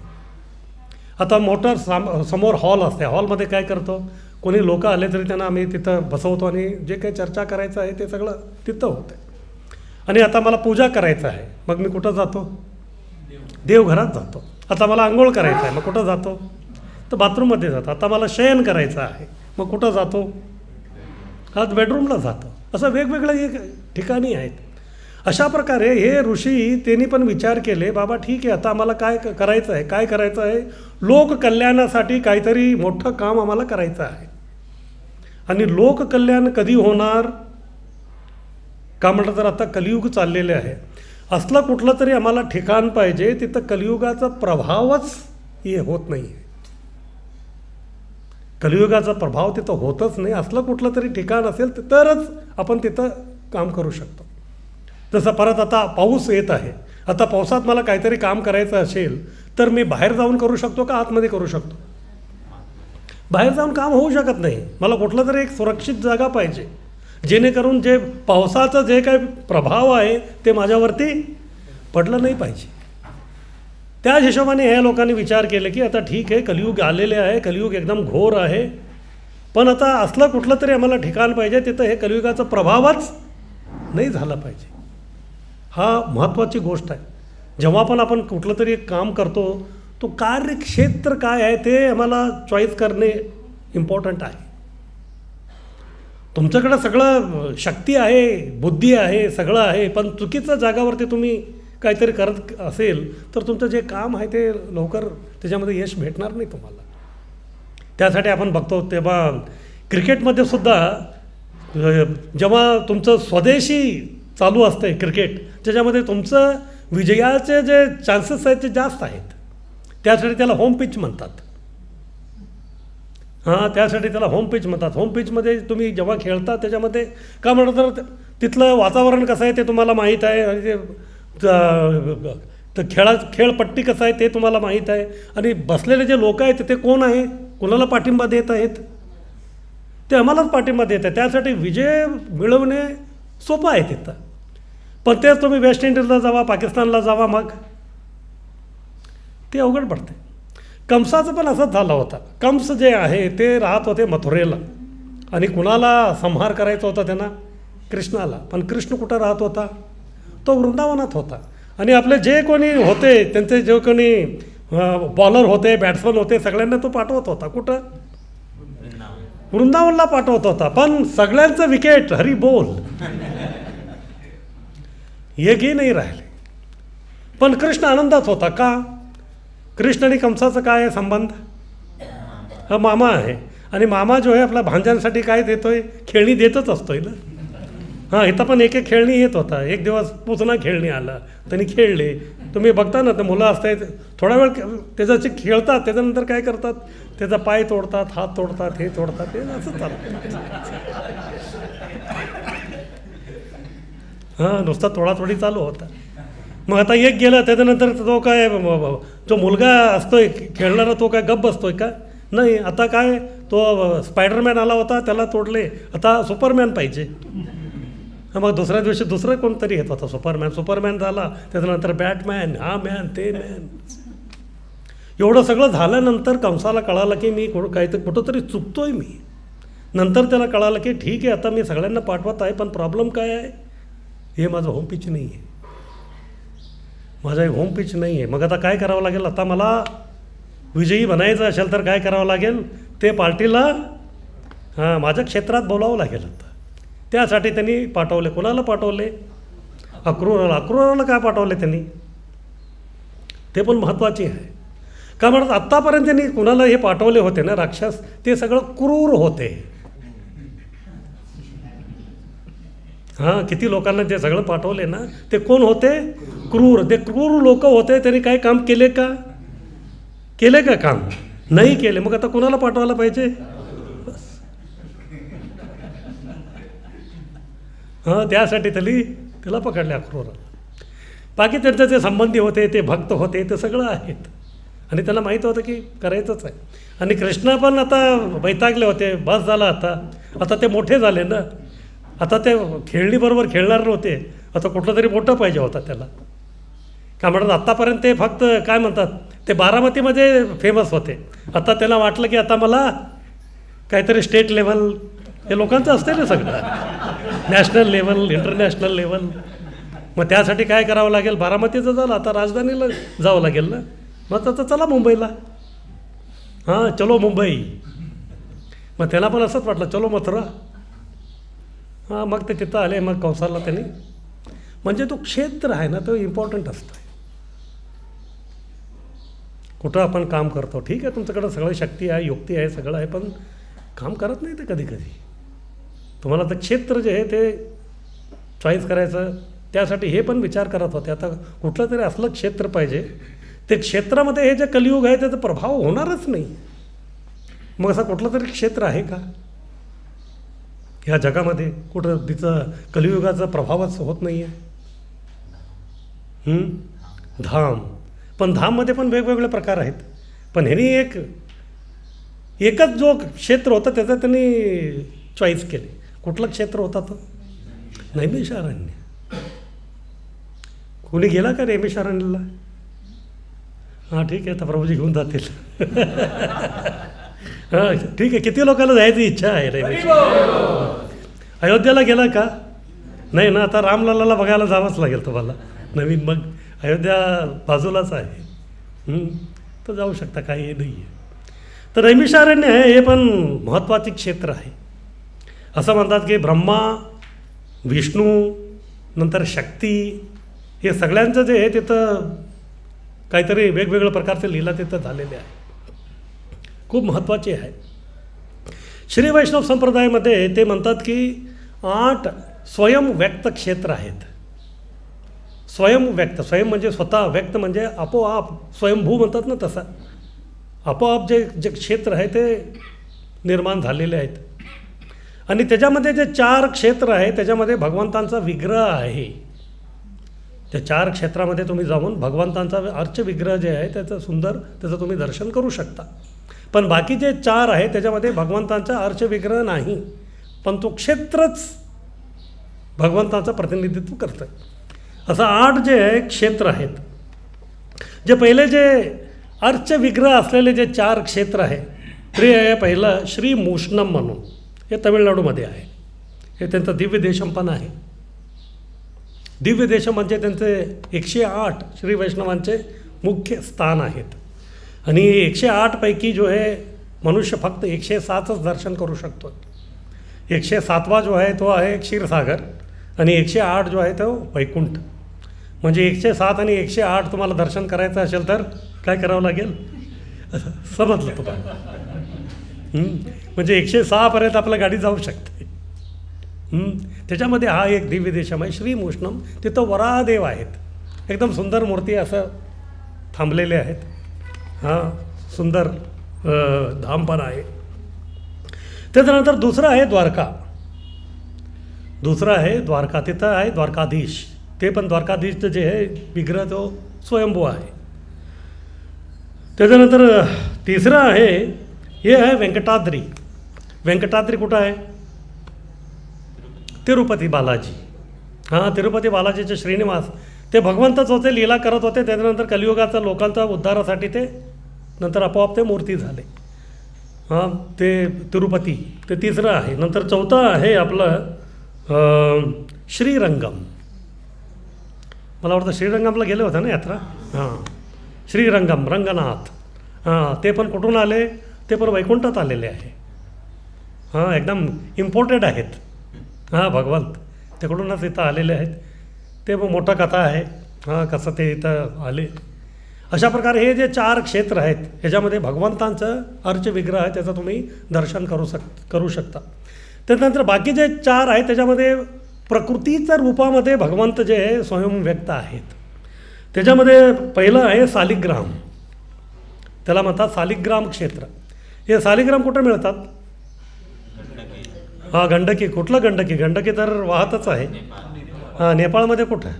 आता मोठं समोर हॉल असते, हॉलमध्ये काय करतो, कोणी लोक आले तरी त्यांना आम्ही तिथं बसवतो आणि जे काही चर्चा करायचं आहे ते सगळं तिथं होतं. आणि आता मला पूजा करायचं आहे, मग मी कुठं जातो, देवघरात जातो. आता मला आंघोळ करायचं आहे, मग कुठं जातो, तर बाथरूममध्ये जातो. आता मला शयन करायचं आहे, मग कुठं जातो, आज बेडरूमला जातो. असं वेगवेगळे एक ठिकाणी आहेत. अशा प्रकारे हे ऋषी त्यांनी पण विचार केले, बाबा ठीक आहे, आता आम्हाला काय करायचं आहे, काय करायचं आहे, लोककल्याणासाठी काहीतरी मोठं काम आम्हाला करायचं आहे. आणि लोककल्याण कधी होणार का म्हटलं तर आता कलियुग चाललेले आहे. असलं कुठलं तरी आम्हाला ठिकाण पाहिजे तिथं कलियुगाचा प्रभावच हे होत नाही आहे. कलियुगाचा प्रभाव तिथं होतच नाही. असलं कुठलं तरी ठिकाण असेल तरच आपण तिथं काम करू शकतो. जसं परत आता पाऊस येत आहे, आता पावसात मला काहीतरी काम करायचं असेल तर मी बाहेर जाऊन करू शकतो का आतमध्ये करू शकतो? बाहेर जाऊन काम होऊ शकत नाही. मला कुठलं तरी एक सुरक्षित जागा पाहिजे, जेणेकरून जे पावसाचा जे काही प्रभाव आहे ते माझ्यावरती पडलं नाही पाहिजे. त्याच हिशोबाने ह्या लोकांनी विचार केले की आता ठीक आहे, कलियुग आलेले आहे, कलियुग एकदम घोर आहे, पण आता असलं कुठलं तरी आम्हाला ठिकाण पाहिजे तिथं हे कलियुगाचा प्रभावच नाही झाला पाहिजे. हा महत्त्वाची गोष्ट आहे. जेव्हा पण आपण कुठलं तरी एक काम करतो, तो कार्यक्षेत्र काय आहे ते आम्हाला चॉईस करणे इम्पॉर्टंट आहे. तुमच्याकडं सगळं शक्ती आहे, बुद्धी आहे, सगळं आहे, पण चुकीच्या जागावरती तुम्ही काहीतरी करत असेल तर तुमचं जे काम आहे ते लवकर त्याच्यामध्ये यश भेटणार नाही तुम्हाला. त्यासाठी आपण बघतो तेव्हा क्रिकेटमध्ये सुद्धा जेव्हा तुमचं स्वदेशी चालू असतं क्रिकेट, त्याच्यामध्ये तुमचं विजयाचे जे चान्सेस आहेत ते जास्त आहेत. त्यासाठी त्याला होम पिच म्हणतात. हां, त्यासाठी त्याला होम पिच म्हणतात. होम पिचमध्ये तुम्ही जेव्हा खेळता त्याच्यामध्ये का म्हणतं तर तिथलं वातावरण कसं आहे ते तुम्हाला माहीत आहे, आणि ते खेळपट्टी कसं आहे ते तुम्हाला माहीत आहे, आणि बसलेले जे लोक आहेत ते कोण आहे, कोणाला पाठिंबा देत आहेत, ते आम्हालाच पाठिंबा देत आहे. त्यासाठी विजय मिळवणे सोपं आहे तिथं. पण तेच तुम्ही वेस्ट इंडिजला जावा, पाकिस्तानला जावा, मग ते अवघड पडते. कंसाचं पण असंच झालं होतं. कंस जे आहे ते राहत होते मथुरेला, आणि कुणाला संहार करायचा होता त्यांना, कृष्णाला. पण कृष्ण कुठं राहत होता, तो वृंदावनात होता. आणि आपले जे कोणी होते त्यांचे जे कोणी बॉलर होते, बॅट्समन होते, सगळ्यांना तो पाठवत होता. कुठं, वृंदावनला पाठवत होता. पण सगळ्यांचं विकेट हरी बोल एकही नाही राहिले. पण कृष्ण आनंदात होता. का? कृष्ण आणि कंसाचा काय आहे संबंध? हा मामा आहे, आणि मामा जो आहे आपल्या भांज्यांसाठी काय देतोय, खेळणी देतच असतोय ना. हां, इथं पण एक खेळणी येत होता. एक दिवस पुसना खेळणी आला, त्यांनी खेळले. तुम्ही बघता ना, ते मुलं असतात थोडा वेळ त्याच्याशी खेळतात, त्याच्यानंतर काय करतात, त्याचा पाय तोडतात, हात तोडतात, हे तोडतात, ते असं चालतं. हां, नुसता तोडातोडी चालू होता. मग आता एक गेला, त्याच्यानंतर तो काय, जो मुलगा असतोय खेळणारा तो काय गप्प बसतोय का? नाही. आता काय, तो स्पायडरमॅन आला होता, त्याला तोडले, आता सुपरमॅन पाहिजे. मग दुसऱ्या दिवशी दुसरं कोणतरी येत होता, सुपरमॅन झाला, त्याच्यानंतर बॅटमॅन, हा मॅन, ते मॅन. एवढं सगळं झाल्यानंतर कंसाला कळालं की मी काहीतरी कुठंतरी चुकतोय मी. नंतर त्याला कळालं की ठीक आहे, आता मी सगळ्यांना पाठवत आहे, पण प्रॉब्लेम काय आहे, हे माझं होम पिच नाही आहे, माझा एक होम पिच नाही आहे. मग आता काय करावं लागेल, आता मला विजयी बनायचं असेल तर काय करावं लागेल, ते पार्टीला हां माझ्या क्षेत्रात बोलावं लागेल. आता त्यासाठी त्यांनी पाठवले. कोणाला पाठवले? अक्रूराला. अक्रूराला काय पाठवले त्यांनी, ते पण महत्त्वाचे आहे. का म्हणत आत्तापर्यंत त्यांनी कुणाला हे पाठवले होते ना राक्षस, ते सगळं क्रूर होते. हां, किती लोकांना ते सगळं पाठवले ना, ते कोण होते? क्रूर. ते क्रूर लोक होते. त्यांनी काय काम केले का? केले का काम? नाही केले. मग आता कुणाला पाठवायला पाहिजे? बस. त्यासाठी त्याला पकडले अक्रूराला. बाकी त्यांचे जे संबंधी होते, ते भक्त होते, ते सगळं आहेत आणि त्याला माहीत होतं की करायचंच आहे. आणि कृष्ण पण आता वैतागले होते, बस झालं आता ते मोठे झाले ना, आता ते खेळणीबरोबर खेळणार नव्हते, आता कुठलं तरी मोठं पाहिजे होता त्याला. का म्हणतात आत्तापर्यंत ते फक्त काय म्हणतात ते बारामतीमध्ये फेमस होते, आता त्याला वाटलं की आता मला काहीतरी स्टेट लेवल हे लोकांचं असते ना सगळं, नॅशनल लेवल, इंटरनॅशनल लेवल. मग त्यासाठी काय करावं लागेल, बारामतीचं झालं आता राजधानीला जावं लागेल ना. मग आता चला मुंबईला, चलो मुंबई. मग त्याला पण असंच वाटलं चलो मथुरा. मग ते तिथं आले. मग कंसाला त्यांनी म्हणजे तो क्षेत्र आहे ना तो इम्पॉर्टंट असतो. कुठं आपण काम करतो, ठीक आहे तुमच्याकडं सगळं शक्ती आहे, युक्ती आहे, सगळं आहे, पण काम करत नाही ते कधी कधी. तुम्हाला तर क्षेत्र जे आहे ते चॉईस करायचं, त्यासाठी हे पण विचार करत होते आता कुठलं तरी असलं क्षेत्र पाहिजे, ते क्षेत्रामध्ये हे जे कलियुग आहे त्याचा प्रभाव होणारच नाही. मग असं कुठलं तरी क्षेत्र आहे का ह्या जगामध्ये कुठं तिचं कलियुगाचा प्रभावच होत नाही आहे. धाम, पण धाममध्ये पण वेगवेगळे प्रकार आहेत. पण ह्यांनी एकच जो क्षेत्र होता त्याचा त्यांनी चॉईस केले. कुठलं क्षेत्र होता तो? नैमिषारण्य. कोणी गेला का नैमिषारण्याला? ठीक आहे, आता प्रभूजी घेऊन जातील. ठीक आहे. किती लोकांना जायची इच्छा आहे नैमिषारण्य? अयोध्येला गेला का? नाही ना, आता रामलल्लाला बघायला जावंच लागेल तुम्हाला नवीन. मग अयोध्या बाजूलाच आहे, तर जाऊ शकता, काही हे नाही आहे. तर नैमिषारण्य आहे हे पण महत्त्वाचे क्षेत्र आहे. असं म्हणतात की ब्रह्मा, विष्णू, नंतर शक्ती, हे सगळ्यांचं जे आहे तिथं काहीतरी वेगवेगळ्या प्रकारचे लीला तिथं झालेले आहे, खूप महत्त्वाचे आहे. श्री वैष्णव संप्रदायामध्ये ते म्हणतात की 8 स्वयंव्यक्त क्षेत्र आहेत. स्वयंव्यक्त, स्वयं म्हणजे स्वतः, व्यक्त म्हणजे आपोआप, स्वयंभू म्हणतात ना तसं, आपोआप जे क्षेत्र आहे ते निर्माण झालेले आहेत. आणि त्याच्यामध्ये जे 4 क्षेत्र आहे त्याच्यामध्ये भगवंतांचा विग्रह आहे. त्या 4 क्षेत्रामध्ये तुम्ही जाऊन भगवंतांचा अर्चविग्रह जे आहे त्याचं सुंदर त्याचं तुम्ही दर्शन करू शकता. पण बाकी जे 4 आहे त्याच्यामध्ये भगवंतांचा अर्चविग्रह नाही, पण तो क्षेत्रच भगवंताचं प्रतिनिधित्व करतं. असं 8 जे आहे क्षेत्र आहेत. जे पहिले जे अर्चविग्रह असलेले जे 4 क्षेत्र आहे ते आहे पहिलं श्री मूषणम म्हणून, हे तमिळनाडूमध्ये आहे. हे त्यांचं दिव्य देशम पण आहे. दिव्य देशम म्हणजे त्यांचे 108 श्री वैष्णवांचे मुख्य स्थान आहेत. आणि 108 पैकी जो आहे मनुष्य फक्त 107च दर्शन करू शकतो. 107वा जो आहे तो आहे क्षीरसागर आणि 108 जो आहे तो वैकुंठ. म्हणजे 107 आणि 108 तुम्हाला दर्शन करायचं असेल तर काय करावं लागेल, समजलं तुम्हाला? म्हणजे 106पर्यंत आपल्या गाडी जाऊ शकते. त्याच्यामध्ये हा एक दिव्य देशम आहे श्री मूषणम. तिथं वराहदेव आहेत, एकदम सुंदर मूर्ती असं थांबलेले आहेत. सुंदर धाम पण आहे. त्याच्यानंतर दुसरं आहे द्वारका. तिथं आहे द्वारकाधीश. ते पण द्वारकाधीशचं जे आहे विग्रह तो स्वयंभू आहे. त्याच्यानंतर तिसरं आहे हे आहे व्यंकटाद्री. व्यंकटाद्री कुठं आहे? तिरुपती बालाजी. तिरुपती बालाजीचे श्रीनिवास ते भगवंतच होते, लीला करत होते. त्याच्यानंतर कलियुगाचा लोकांचा उद्धारासाठी ते नंतर आपोआप ते मूर्ती झाले. ते तिरुपती ते तिसरं आहे. नंतर चौथं आहे आपलं श्रीरंगम. मला वाटतं श्रीरंगमला गेले होते ना यात्रा. श्रीरंगम, रंगनाथ. ते पण कुठून आले? ते पण वैकुंठात आलेले आहे. एकदम इम्पोर्टेड आहेत भगवंत, तिकडूनच इथं आलेले आहेत. ते मग मोठा कथा आहे कसं ते इथं आले. अशा प्रकारे हे जे 4 क्षेत्र आहेत ह्याच्यामध्ये भगवंतांचं अर्चविग्रह आहे, त्याचं तुम्ही दर्शन करू शकता. त्यानंतर बाकी जे 4 आहेत त्याच्यामध्ये प्रकृतीच्या रूपामध्ये भगवंत जे आहे स्वयंव्यक्त आहेत. त्याच्यामध्ये पहिलं आहे सालिग्राम. त्याला म्हणतात सालिग्राम क्षेत्र. हे सालिग्राम कुठं मिळतात? हां गंडकी. कुठलं गंडकी? गंडकी तर वाहतच आहे. हां नेपाळमध्ये कुठं?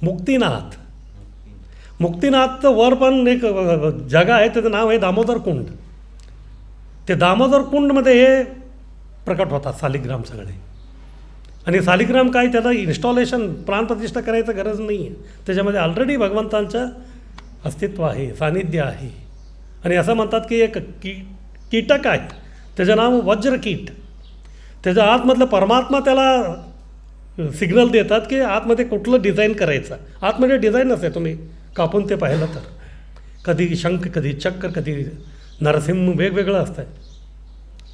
मुक्तिनाथ. मुक्तिनाथचं वर पण एक जागा आहे, त्याचं नाव आहे दामोदर कुंड. ते दामोदर कुंडमध्ये हे प्रकट होतात सालिग्राम सगळे. आणि सालिग्राम काय, त्याला इन्स्टॉलेशन प्राणप्रतिष्ठा करायचं गरज नाही आहे. त्याच्यामध्ये ऑलरेडी भगवंतांचं अस्तित्व आहे, सानिध्य आहे. आणि असं म्हणतात की एक कीटक आहे, त्याचं नाव वज्रकीट. त्याच्या आतमधलं परमात्मा त्याला सिग्नल देतात की आतमध्ये कुठलं डिझाईन करायचं. आतमध्ये डिझाईन असते, तुम्ही कापून ते पाहिलं तर कधी शंख, कधी चक्र, कधी नरसिंह, वेगवेगळं असतं.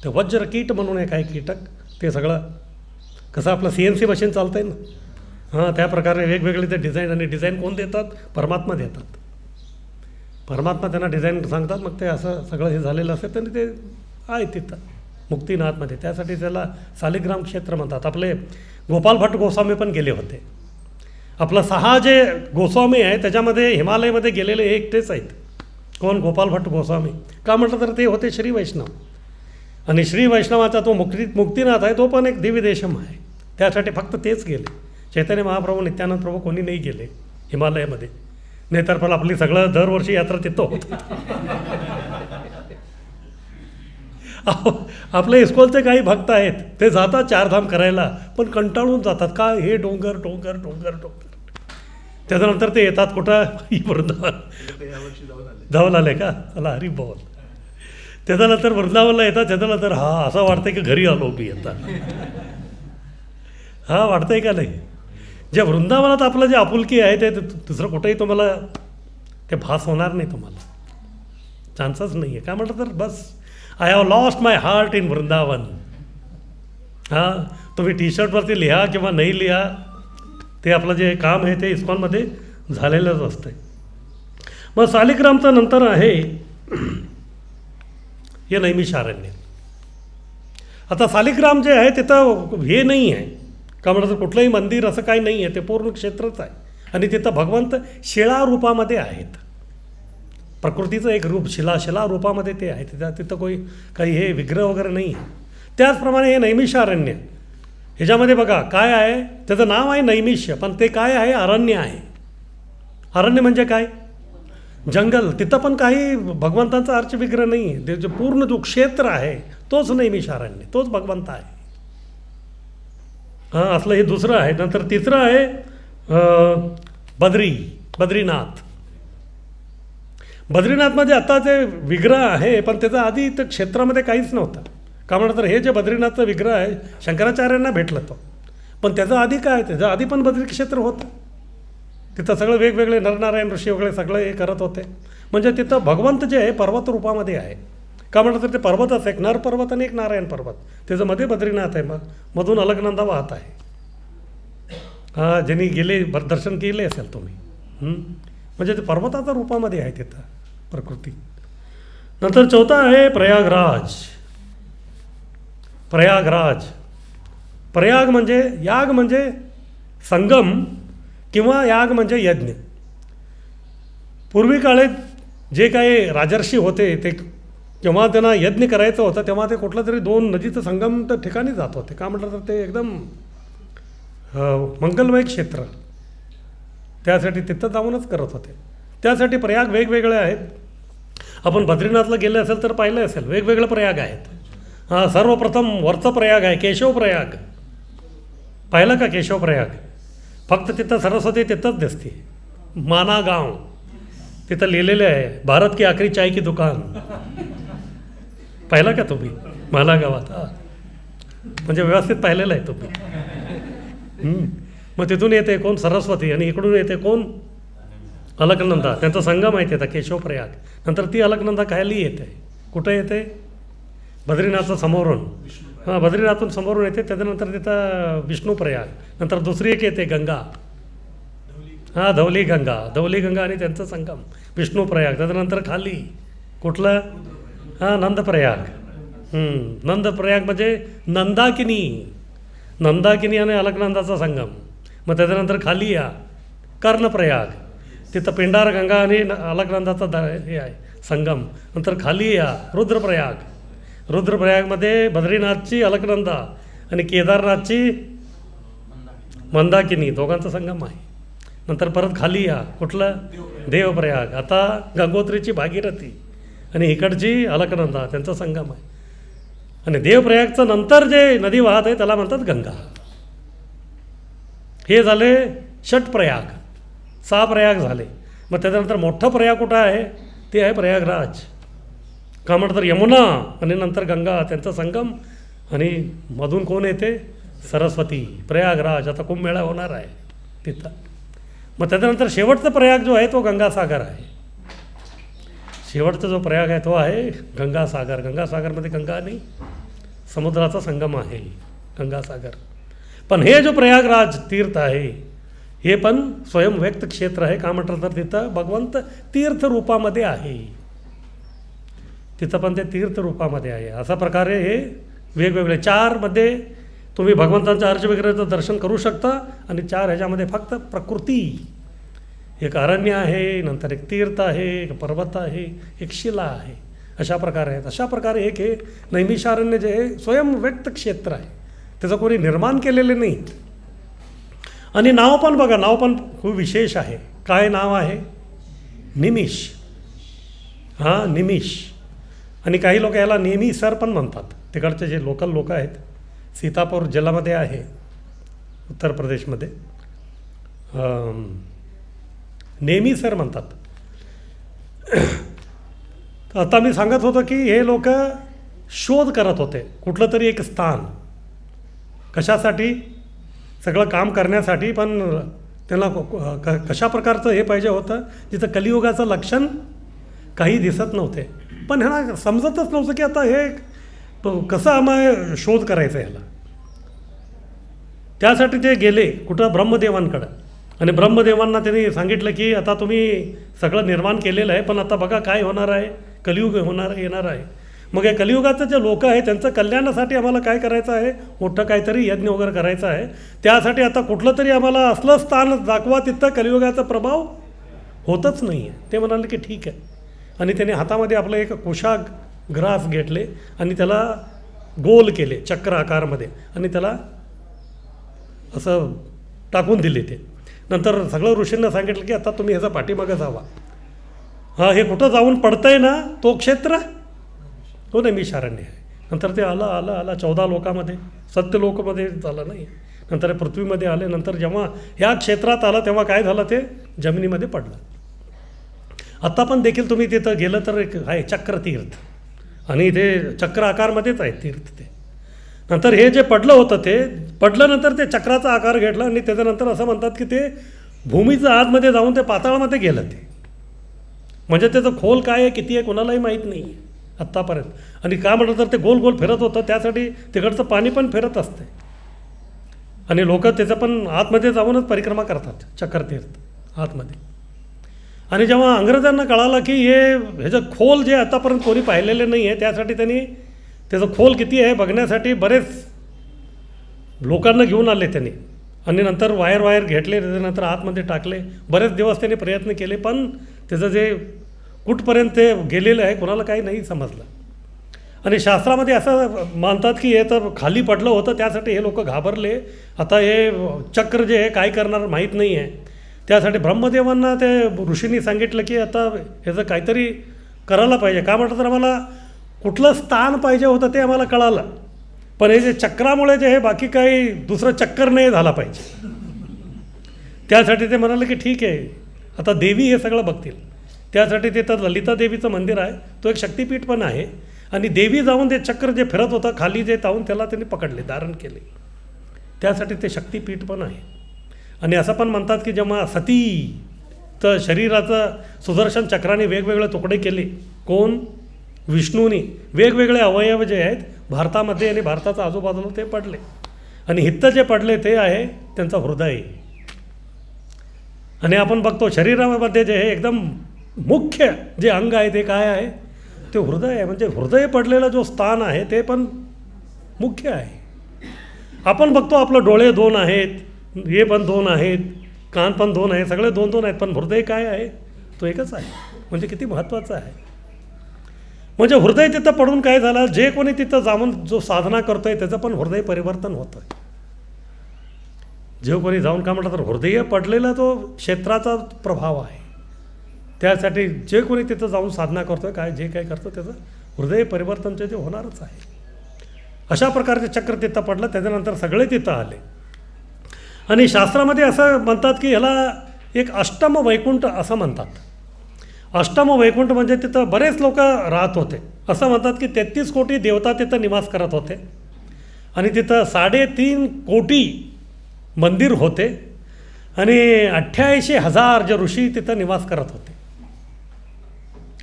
ते वज्रकीट म्हणून एक आहे कीटक. ते सगळं कसं आपलं CNC मशीन चालतं आहे ना, हां त्या प्रकारे वेगवेगळे ते डिझाईन. आणि डिझाईन कोण देतात? परमात्मा देतात. परमात्मा त्यांना डिझाईन सांगतात, मग ते असं सगळं हे झालेलं असतं. आणि ते आहे तिथं मुक्तिनाथमध्ये. त्यासाठी त्याला सालिग्राम क्षेत्र म्हणतात. आपले गोपाल भट्ट गोस्वामी पण गेले होते. आपलं 6 जे गोस्वामी आहे त्याच्यामध्ये हिमालयमध्ये गेलेले हे एकटेच आहेत. कोण? गोपाल भट्ट गोस्वामी. का म्हटलं तर ते होते श्री वैष्णव. आणि श्री वैष्णवाचा तो मुक्तिनाथ आहे, तो पण एक दिव्य देशम आहे. त्यासाठी फक्त तेच गेले. चैतन्य महाप्रभू, नित्यानंद प्रभू कोणी नाही गेले हिमालयामध्ये. नाही तर पण आपली सगळं दरवर्षी यात्रा तिथं होत. आपले इस्कॉनचे काही भक्त आहेत, ते जातात चारधाम करायला, पण कंटाळून जातात. काय हे डोंगर डोंगर डोंगर डोंगर. त्याच्यानंतर ते येतात कुठं? वृंदावन. जाऊन आले का? चला हरी बोल. त्याच्यानंतर वृंदावनला येतात. त्याच्यानंतर हा असं वाटतंय की घरी आलो मी आता. हा वाटतंय का नाही? जे वृंदावनात आपलं जे आपुलकी आहे ते दुसरं कुठंही तुम्हाला ते भास होणार नाही. तुम्हाला चान्सच नाही आहे. काय म्हटलं तर बस I have lost my heart in Vrindavan. हां तुम्ही टी-शर्टवरती लिहा किंवा नाही लिहा, ते आपलं जे काम आहे ते इस्कॉनमध्ये झालेलंच असतं. मग सालिग्रामचं नंतर आहे हे नैमिषारण्य. आता सालिग्राम जे आहे तिथं हे नाही आहे का म्हटलं तर कुठलंही मंदिर असं काही नाही आहे. ते पूर्ण क्षेत्रच आहे. आणि तिथं भगवंत शिळा रूपामध्ये आहेत. प्रकृतीचं एक रूप शिला रूपामध्ये ते आहे. तिथं काही हे विग्रह वगैरे नाही आहे. त्याचप्रमाणे हे नैमिषारण्य ह्याच्यामध्ये बघा काय आहे, त्याचं नाव आहे नैमिष्य, पण ते काय आहे? अरण्य आहे. अरण्य म्हणजे काय? जंगल. तिथं पण काही भगवंतांचा अर्चविग्रह नाही आहे. ते जे पूर्ण जो क्षेत्र आहे तोच नैमिषारण्य, तोच भगवंत आहे. हां असलं हे दुसरं आहे. नंतर तिसरं आहे बद्रीनाथ. बद्रीनाथमध्ये आता जे विग्रह आहे, पण त्याचं आधी तर क्षेत्रामध्ये काहीच नव्हतं. का म्हणलं तर हे जे बद्रीनाथचं विग्रह आहे शंकराचार्यांना भेटलं तो, पण त्याचं आधी काय? त्याचं आधी पण बद्री क्षेत्र होतं. तिथं सगळं वेगवेगळे नरनारायण ऋषी वगैरे सगळं हे करत होते. म्हणजे तिथं भगवंत जे आहे पर्वत रूपामध्ये आहे. का म्हटलं तर ते पर्वतच एक नर पर्वत आणि एक नारायण पर्वत. त्याचं मध्ये बद्रीनाथ आहे. मग मधून अलकनंदा वाहत आहे. हां ज्यांनी गेले दर्शन केले असेल तुम्ही. म्हणजे ते पर्वताच्या रूपामध्ये आहे तिथं प्रकृती. नंतर चौथा आहे प्रयागराज. प्रयाग म्हणजे याग म्हणजे संगम किंवा याग म्हणजे यज्ञ. पूर्वी काळी जे काही राजर्षी होते ते जेव्हा त्यांना यज्ञ करायचं होतं तेव्हा ते कुठलं तरी 2 नदीचं संगम तर ठिकाणी जात होते. का म्हटलं तर ते एकदम मंगलमय क्षेत्र, त्यासाठी तिथं जाऊनच करत होते. त्यासाठी प्रयाग वेगवेगळे आहेत. आपण बद्रीनाथला गेले असेल तर पाहिलं असेल वेगवेगळे प्रयाग आहेत. हां सर्वप्रथम वरचा प्रयाग आहे केशव प्रयाग. पाहिलं का केशव प्रयाग? फक्त तिथं सरस्वती तिथंच दिसते. माना गाव तिथं लिहिलेलं आहे भारत की आखरी चाय की दुकान. पाहिलं का तुम्ही माना गावात? हां म्हणजे व्यवस्थित पाहिलेलं आहे तुम्ही. मग तिथून येते कोण? सरस्वती. आणि इकडून येते कोण? अलकनंदा. त्यांचा संगम आहे तिथं केशव प्रयाग. नंतर ती अलकनंदा खाली येते. कुठं येते? बद्रीनाथचं समोरून. हां बद्रीनाथून समोरून येते. त्याच्यानंतर तिथं विष्णू प्रयाग. नंतर दुसरी एक येते गंगा. हां धवली गंगा आणि त्यांचं संगम विष्णू प्रयाग. त्याच्यानंतर खाली कुठलं? हां नंदप्रयाग. नंदप्रयाग म्हणजे नंदाकिनी आणि अलकनंदाचा संगम. मग त्याच्यानंतर खाली या कर्णप्रयाग. तिथं पिंडार गंगा आणि अलकनंदाचा हे आहे संगम. नंतर खाली या रुद्रप्रयाग. रुद्रप्रयागमध्ये बद्रीनाथची अलकनंदा आणि केदारनाथची मंदाकिनी दोघांचा संगम आहे. नंतर परत खाली या कुठलं देवप्रयाग, आता गंगोत्रीची भागीरथी आणि इकडची अलकनंदा त्यांचा संगम आहे. आणि देवप्रयागचं नंतर जे नदी वाहत आहे त्याला म्हणतात गंगा. हे झाले षटप्रयाग, 6 प्रयाग झाले. मग त्याच्यानंतर मोठं प्रयाग कुठं आहे ते आहे प्रयागराज. का म्हटलं तर यमुना आणि नंतर गंगा त्यांचा संगम आणि मधून कोण येते सरस्वती. प्रयागराज आता कुंभमेळा होणार आहे तिथं. मग त्याच्यानंतर शेवटचा प्रयाग जो आहे तो गंगासागर आहे. शेवटचा जो प्रयाग आहे तो आहे गंगासागर. गंगासागरमध्ये गंगा आणि समुद्राचा संगम आहे गंगासागर. पण हे जो प्रयागराज तीर्थ आहे हे पण स्वयंव्यक्त क्षेत्र आहे. का म्हटलं तर तिथं भगवंत तीर्थरूपामध्ये आहे. तिथं पण ते तीर्थरूपामध्ये आहे. अशा प्रकारे हे वेगवेगळे 4मध्ये तुम्ही भगवंतांच्या अर्चविग्रहाचं दर्शन करू शकता. आणि 4 ह्याच्यामध्ये फक्त प्रकृती, एक अरण्य आहे, नंतर एक तीर्थ आहे, एक पर्वत आहे, एक शिला आहे, अशा प्रकारे आहेत. अशा प्रकारे एक हे नैमिषारण्य जे आहे स्वयंव्यक्त क्षेत्र आहे. त्याचं कोणी निर्माण केलेले नाही. आणि नाव पण बघा, नाव पण खूप विशेष आहे. काय नाव आहे? निमिष. हां, निमिष. आणि काही लोक याला नेमीसर पण म्हणतात. तिकडचे जे लोकल लोक आहेत, सीतापूर जिल्ह्यामध्ये आहे उत्तर प्रदेशमध्ये, नेमीसर म्हणतात. आता मी सांगत होतो की हे लोक शोध करत होते कुठलं तरी एक स्थान. कशासाठी? सगळं काम करण्यासाठी. पण त्यांना कशा प्रकारचं हे पाहिजे होतं जिथं कलियुगाचं लक्षण काही दिसत नव्हते. पण ह्यांना समजतच नव्हतं की आता हे कसं आम्हाला शोध करायचा ह्याला. त्यासाठी ते गेले कुठं ब्रह्मदेवांकडं. आणि ब्रह्मदेवांना त्यांनी सांगितलं की आता तुम्ही सगळं निर्माण केलेलं आहे, पण आता बघा काय होणार आहे, कलियुग येणार आहे. मग या कलियुगाचं जे लोक आहे त्यांचं कल्याणासाठी आम्हाला काय करायचं आहे, मोठं काहीतरी यज्ञ वगैरे करायचं आहे. त्यासाठी आता कुठलं तरी आम्हाला असलं स्थान दाखवा तिथं कलियुगाचा प्रभाव होतच नाही आहे. ते म्हणाले की ठीक आहे. आणि त्याने हातामध्ये आपलं एक कुशाग ग्रास घेतले आणि त्याला गोल केले चक्र आकारमध्ये आणि त्याला असं टाकून दिले. ते नंतर सगळं ऋषींना सांगितलं की आता तुम्ही ह्याचा पाठीमागं जावा. हां, हे कुठं जाऊन पडतंय ना तो क्षेत्र तो नैमिषारण्य आहे. नंतर ते आलं 14 लोकामध्ये, सत्यलोकमध्ये झालं नाही. नंतर पृथ्वीमध्ये आले. नंतर जेव्हा ह्या क्षेत्रात आलं तेव्हा काय झालं, ते जमिनीमध्ये पडलं. आत्ता पण देखील तुम्ही तिथं गेलं तर एक आहे चक्रतीर्थ आणि ते चक्र आकारमध्येच आहे तीर्थ ते. नंतर हे जे पडलं होतं ते पडल्यानंतर ते चक्राचा आकार घेतला आणि त्याच्यानंतर असं म्हणतात की ते भूमीचं आतमध्ये जाऊन ते पाताळामध्ये गेलं. ते म्हणजे त्याचं खोल काय आहे, किती आहे, कोणालाही माहीत नाही आहे आत्तापर्यंत. आणि का म्हटलं तर ते गोल गोल फिरत होतं, त्यासाठी तिकडचं पाणी पण फिरत असते आणि लोक त्याचं पण आतमध्ये जाऊनच परिक्रमा करतात चक्रतीर्थ आतमध्ये. आणि जेव्हा इंग्रजांना कळालं की ह्याचं खोल जे आतापर्यंत कोणी पाहिलेलं नाही आहे, त्यासाठी त्यांनी त्याचं खोल किती आहे बघण्यासाठी बरेच लोकांना घेऊन आले त्यांनी. आणि नंतर वायर घेतले, त्याच्यानंतर आतमध्ये टाकले. बरेच दिवस त्यांनी प्रयत्न केले, पण त्याचं जे कुठपर्यंत ते गेलेलं आहे कोणाला काही नाही समजलं. आणि शास्त्रामध्ये असं मानतात की हे तर खाली पडलं होतं, त्यासाठी हे लोक घाबरले. आता हे चक्र जे आहे काय करणार माहीत नाही आहे. त्यासाठी ब्रह्मदेवांना ते ऋषींनी सांगितलं की आता ह्याचं काहीतरी करायला पाहिजे. का म्हटलं तर आम्हाला कुठलं स्थान पाहिजे होतं ते आम्हाला कळालं, पण हे जे चक्रामुळे जे हे बाकी काही दुसरं चक्कर नाही झाला पाहिजे. त्यासाठी ते म्हणाले की ठीक आहे आता देवी हे सगळं बघतील. त्यासाठी तिथं ललिता देवीचं मंदिर आहे, तो एक शक्तिपीठ पण आहे. आणि देवी जाऊन ते चक्र जे फिरत होतं खाली जे जाऊन त्याला त्यांनी पकडले, धारण केले. त्यासाठी ते शक्तिपीठ पण आहे. आणि असं पण म्हणतात की जेव्हा सती तर शरीराचं सुदर्शन चक्राने वेगवेगळे तुकडे केले. कोण? विष्णूने. वेगवेगळे अवयव जे आहेत भारतामध्ये आणि भारताच्या आजूबाजूला ते पडले. आणि हित्त जे पडले ते आहे त्यांचं हृदय. आणि आपण बघतो शरीरामध्ये जे आहे एकदम मुख्य जे अंग आहे ते काय आहे, ते हृदय आहे. म्हणजे हृदय पडलेलं जो स्थान आहे ते पण मुख्य आहे. आपण बघतो आपलं डोळे 2 आहेत, हे पण 2 आहेत, कान पण 2 आहे, सगळे 2-2 आहेत, पण हृदय काय आहे तो एकच आहे. म्हणजे किती महत्त्वाचं आहे. म्हणजे हृदय तिथं पडून काय झालं, जे कोणी तिथं जाऊन जो साधना करतो आहे त्याचं पण हृदय परिवर्तन होतं आहे. जे कोणी जाऊन काय म्हटलं तर हृदय पडलेला तो क्षेत्राचा प्रभाव आहे. त्यासाठी जे कोणी तिथं जाऊन साधना करतो आहे, काय जे काय करतो त्याचं हृदय परिवर्तन ते होणारच आहे. अशा प्रकारचे चक्र तिथं पडलं. त्याच्यानंतर सगळे तिथं आले. आणि शास्त्रामध्ये असं म्हणतात की ह्याला एक अष्टम वैकुंठ असं म्हणतात. अष्टम वैकुंठ म्हणजे तिथं बरेच लोक राहत होते. असं म्हणतात की 33 कोटी देवता तिथं निवास करत होते आणि तिथं 3.5 कोटी मंदिर होते आणि 88,000 जे ऋषी तिथं निवास करत होते.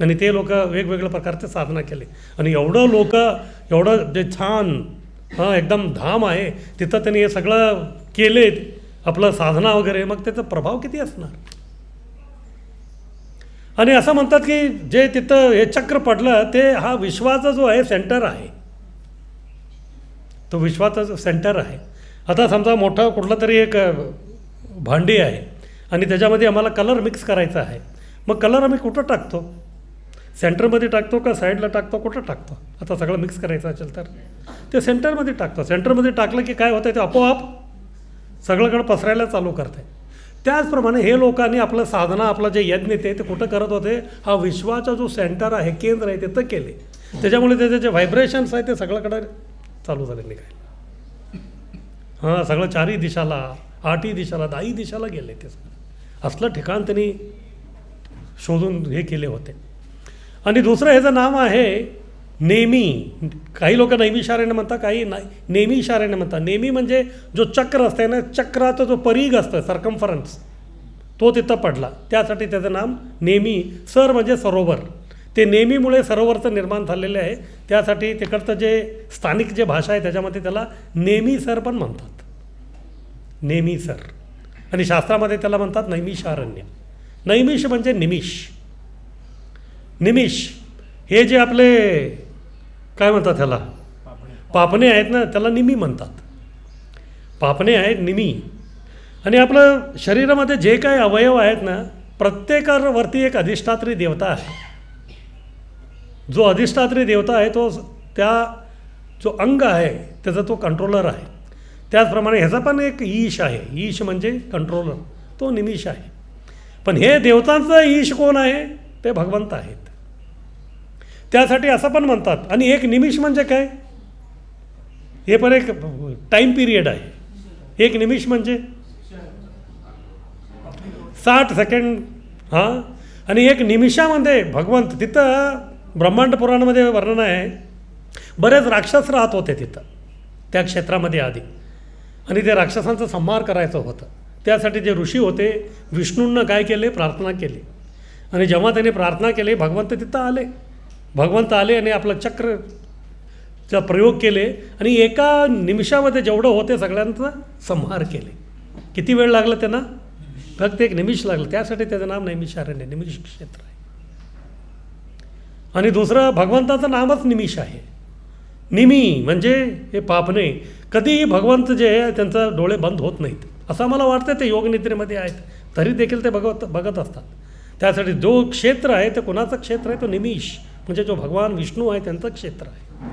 आणि ते लोक वेगवेगळ्या प्रकारचे साधना केले. आणि एवढं जे छान एकदम धाम आहे तिथं त्यांनी हे सगळं केले आपलं साधना वगैरे. मग त्याचा प्रभाव किती असणार. आणि असं म्हणतात की जे तिथं हे चक्र पडलं ते हा विश्वाचा जो आहे सेंटर आहे. तो विश्वाचा जो सेंटर आहे. आता समजा मोठा कुठला तरी एक भांडी आहे आणि त्याच्यामध्ये आम्हाला कलर मिक्स करायचा आहे. मग कलर आम्ही कुठं टाकतो, सेंटरमध्ये टाकतो का साईडला टाकतो, कुठं टाकतो. आता सगळं मिक्स करायचं असेल तर ते सेंटरमध्ये टाकतो. सेंटरमध्ये टाकलं की काय होतं ते आपोआप सगळीकडे पसरायला चालू करते. त्याचप्रमाणे हे लोकांनी आपलं साधना आपलं जे यज्ञ ते कुठं करत होते, हा विश्वाचा जो सेंटर आहे केंद्र आहे तिथं केले. त्याच्यामुळे त्याचे जे व्हायब्रेशन्स आहे ते सगळीकडे चालू झाले निघायला. हां सगळं 4ही दिशाला 8ही दिशाला 10ही दिशाला गेले. ते सगळं असलं ठिकाण त्यांनी शोधून हे केले होते. आणि दुसरं ह्याचं नाव आहे नेमी. काही लोक नैमिषारण्य म्हणतात, काही नेमिषारण्य म्हणतात. नेमी म्हणजे जो चक्र असते ना, चक्राचा जो परिघ असतं सर्कम्फरन्स तो तिथं पडला. त्यासाठी त्याचं नाम नेमी. सर म्हणजे सरोवर. ते नेमीमुळे सरोवरचं निर्माण झालेले आहे. त्यासाठी तिकडचं जे स्थानिक जे भाषा आहे त्याच्यामध्ये त्याला नेमीसर पण म्हणतात. नेमीसर. आणि शास्त्रामध्ये त्याला म्हणतात नैमिषारण्य. नैमिष म्हणजे निमिष. निमिष हे जे आपले काय म्हणतात ह्याला पापणे आहेत ना, त्याला निमी म्हणतात. पापणे आहेत निमी. आणि आपलं शरीरामध्ये जे काही अवयव आहेत ना, प्रत्येकावरती एक अधिष्ठात्री देवता आहे. जो अधिष्ठात्री देवता आहे तो त्या जो अंग आहे त्याचा तो कंट्रोलर आहे. त्याचप्रमाणे ह्याचा पण एक ईश आहे. ईश म्हणजे कंट्रोलर, तो निमिष आहे. पण हे देवतांचं ईश कोण आहे, ते भगवंत आहेत. त्यासाठी असं पण म्हणतात. आणि एक निमिष म्हणजे काय, हे पण एक टाईम पिरियड आहे. एक निमिष म्हणजे 60 सेकंड. हां. आणि एक निमिषामध्ये भगवंत तिथं ब्रह्मांड पुराणामध्ये वर्णन आहे, बरेच राक्षस राहत होते तिथं त्या क्षेत्रामध्ये आधी. आणि ते राक्षसांचा संहार करायचं होतं. त्यासाठी जे ऋषी होते विष्णूंना काय केले, प्रार्थना केली. आणि जेव्हा त्यांनी प्रार्थना केली भगवंत तिथं आले. भगवंत आले आणि आपलं चक्रचा प्रयोग केले आणि एका निमिषामध्ये जेवढं होते सगळ्यांचा संहार केले. किती वेळ लागला त्यांना, फक्त एक निमिष लागलं. त्यासाठी त्याचं नाम नैमिषारण्य, निमिष क्षेत्र आहे. आणि दुसरं भगवंताचं नामच निमिष आहे. निमी म्हणजे हे पापणे. कधीही भगवंत जे आहे त्यांचा डोळे बंद होत नाहीत असं मला वाटतं. ते योगनिद्रेमध्ये आहेत तरी देखील ते बघत असतात. त्यासाठी जो क्षेत्र आहे ते कोणाचं क्षेत्र आहे, तो निमिष म्हणजे जो भगवान विष्णू आहे त्यांचं क्षेत्र आहे.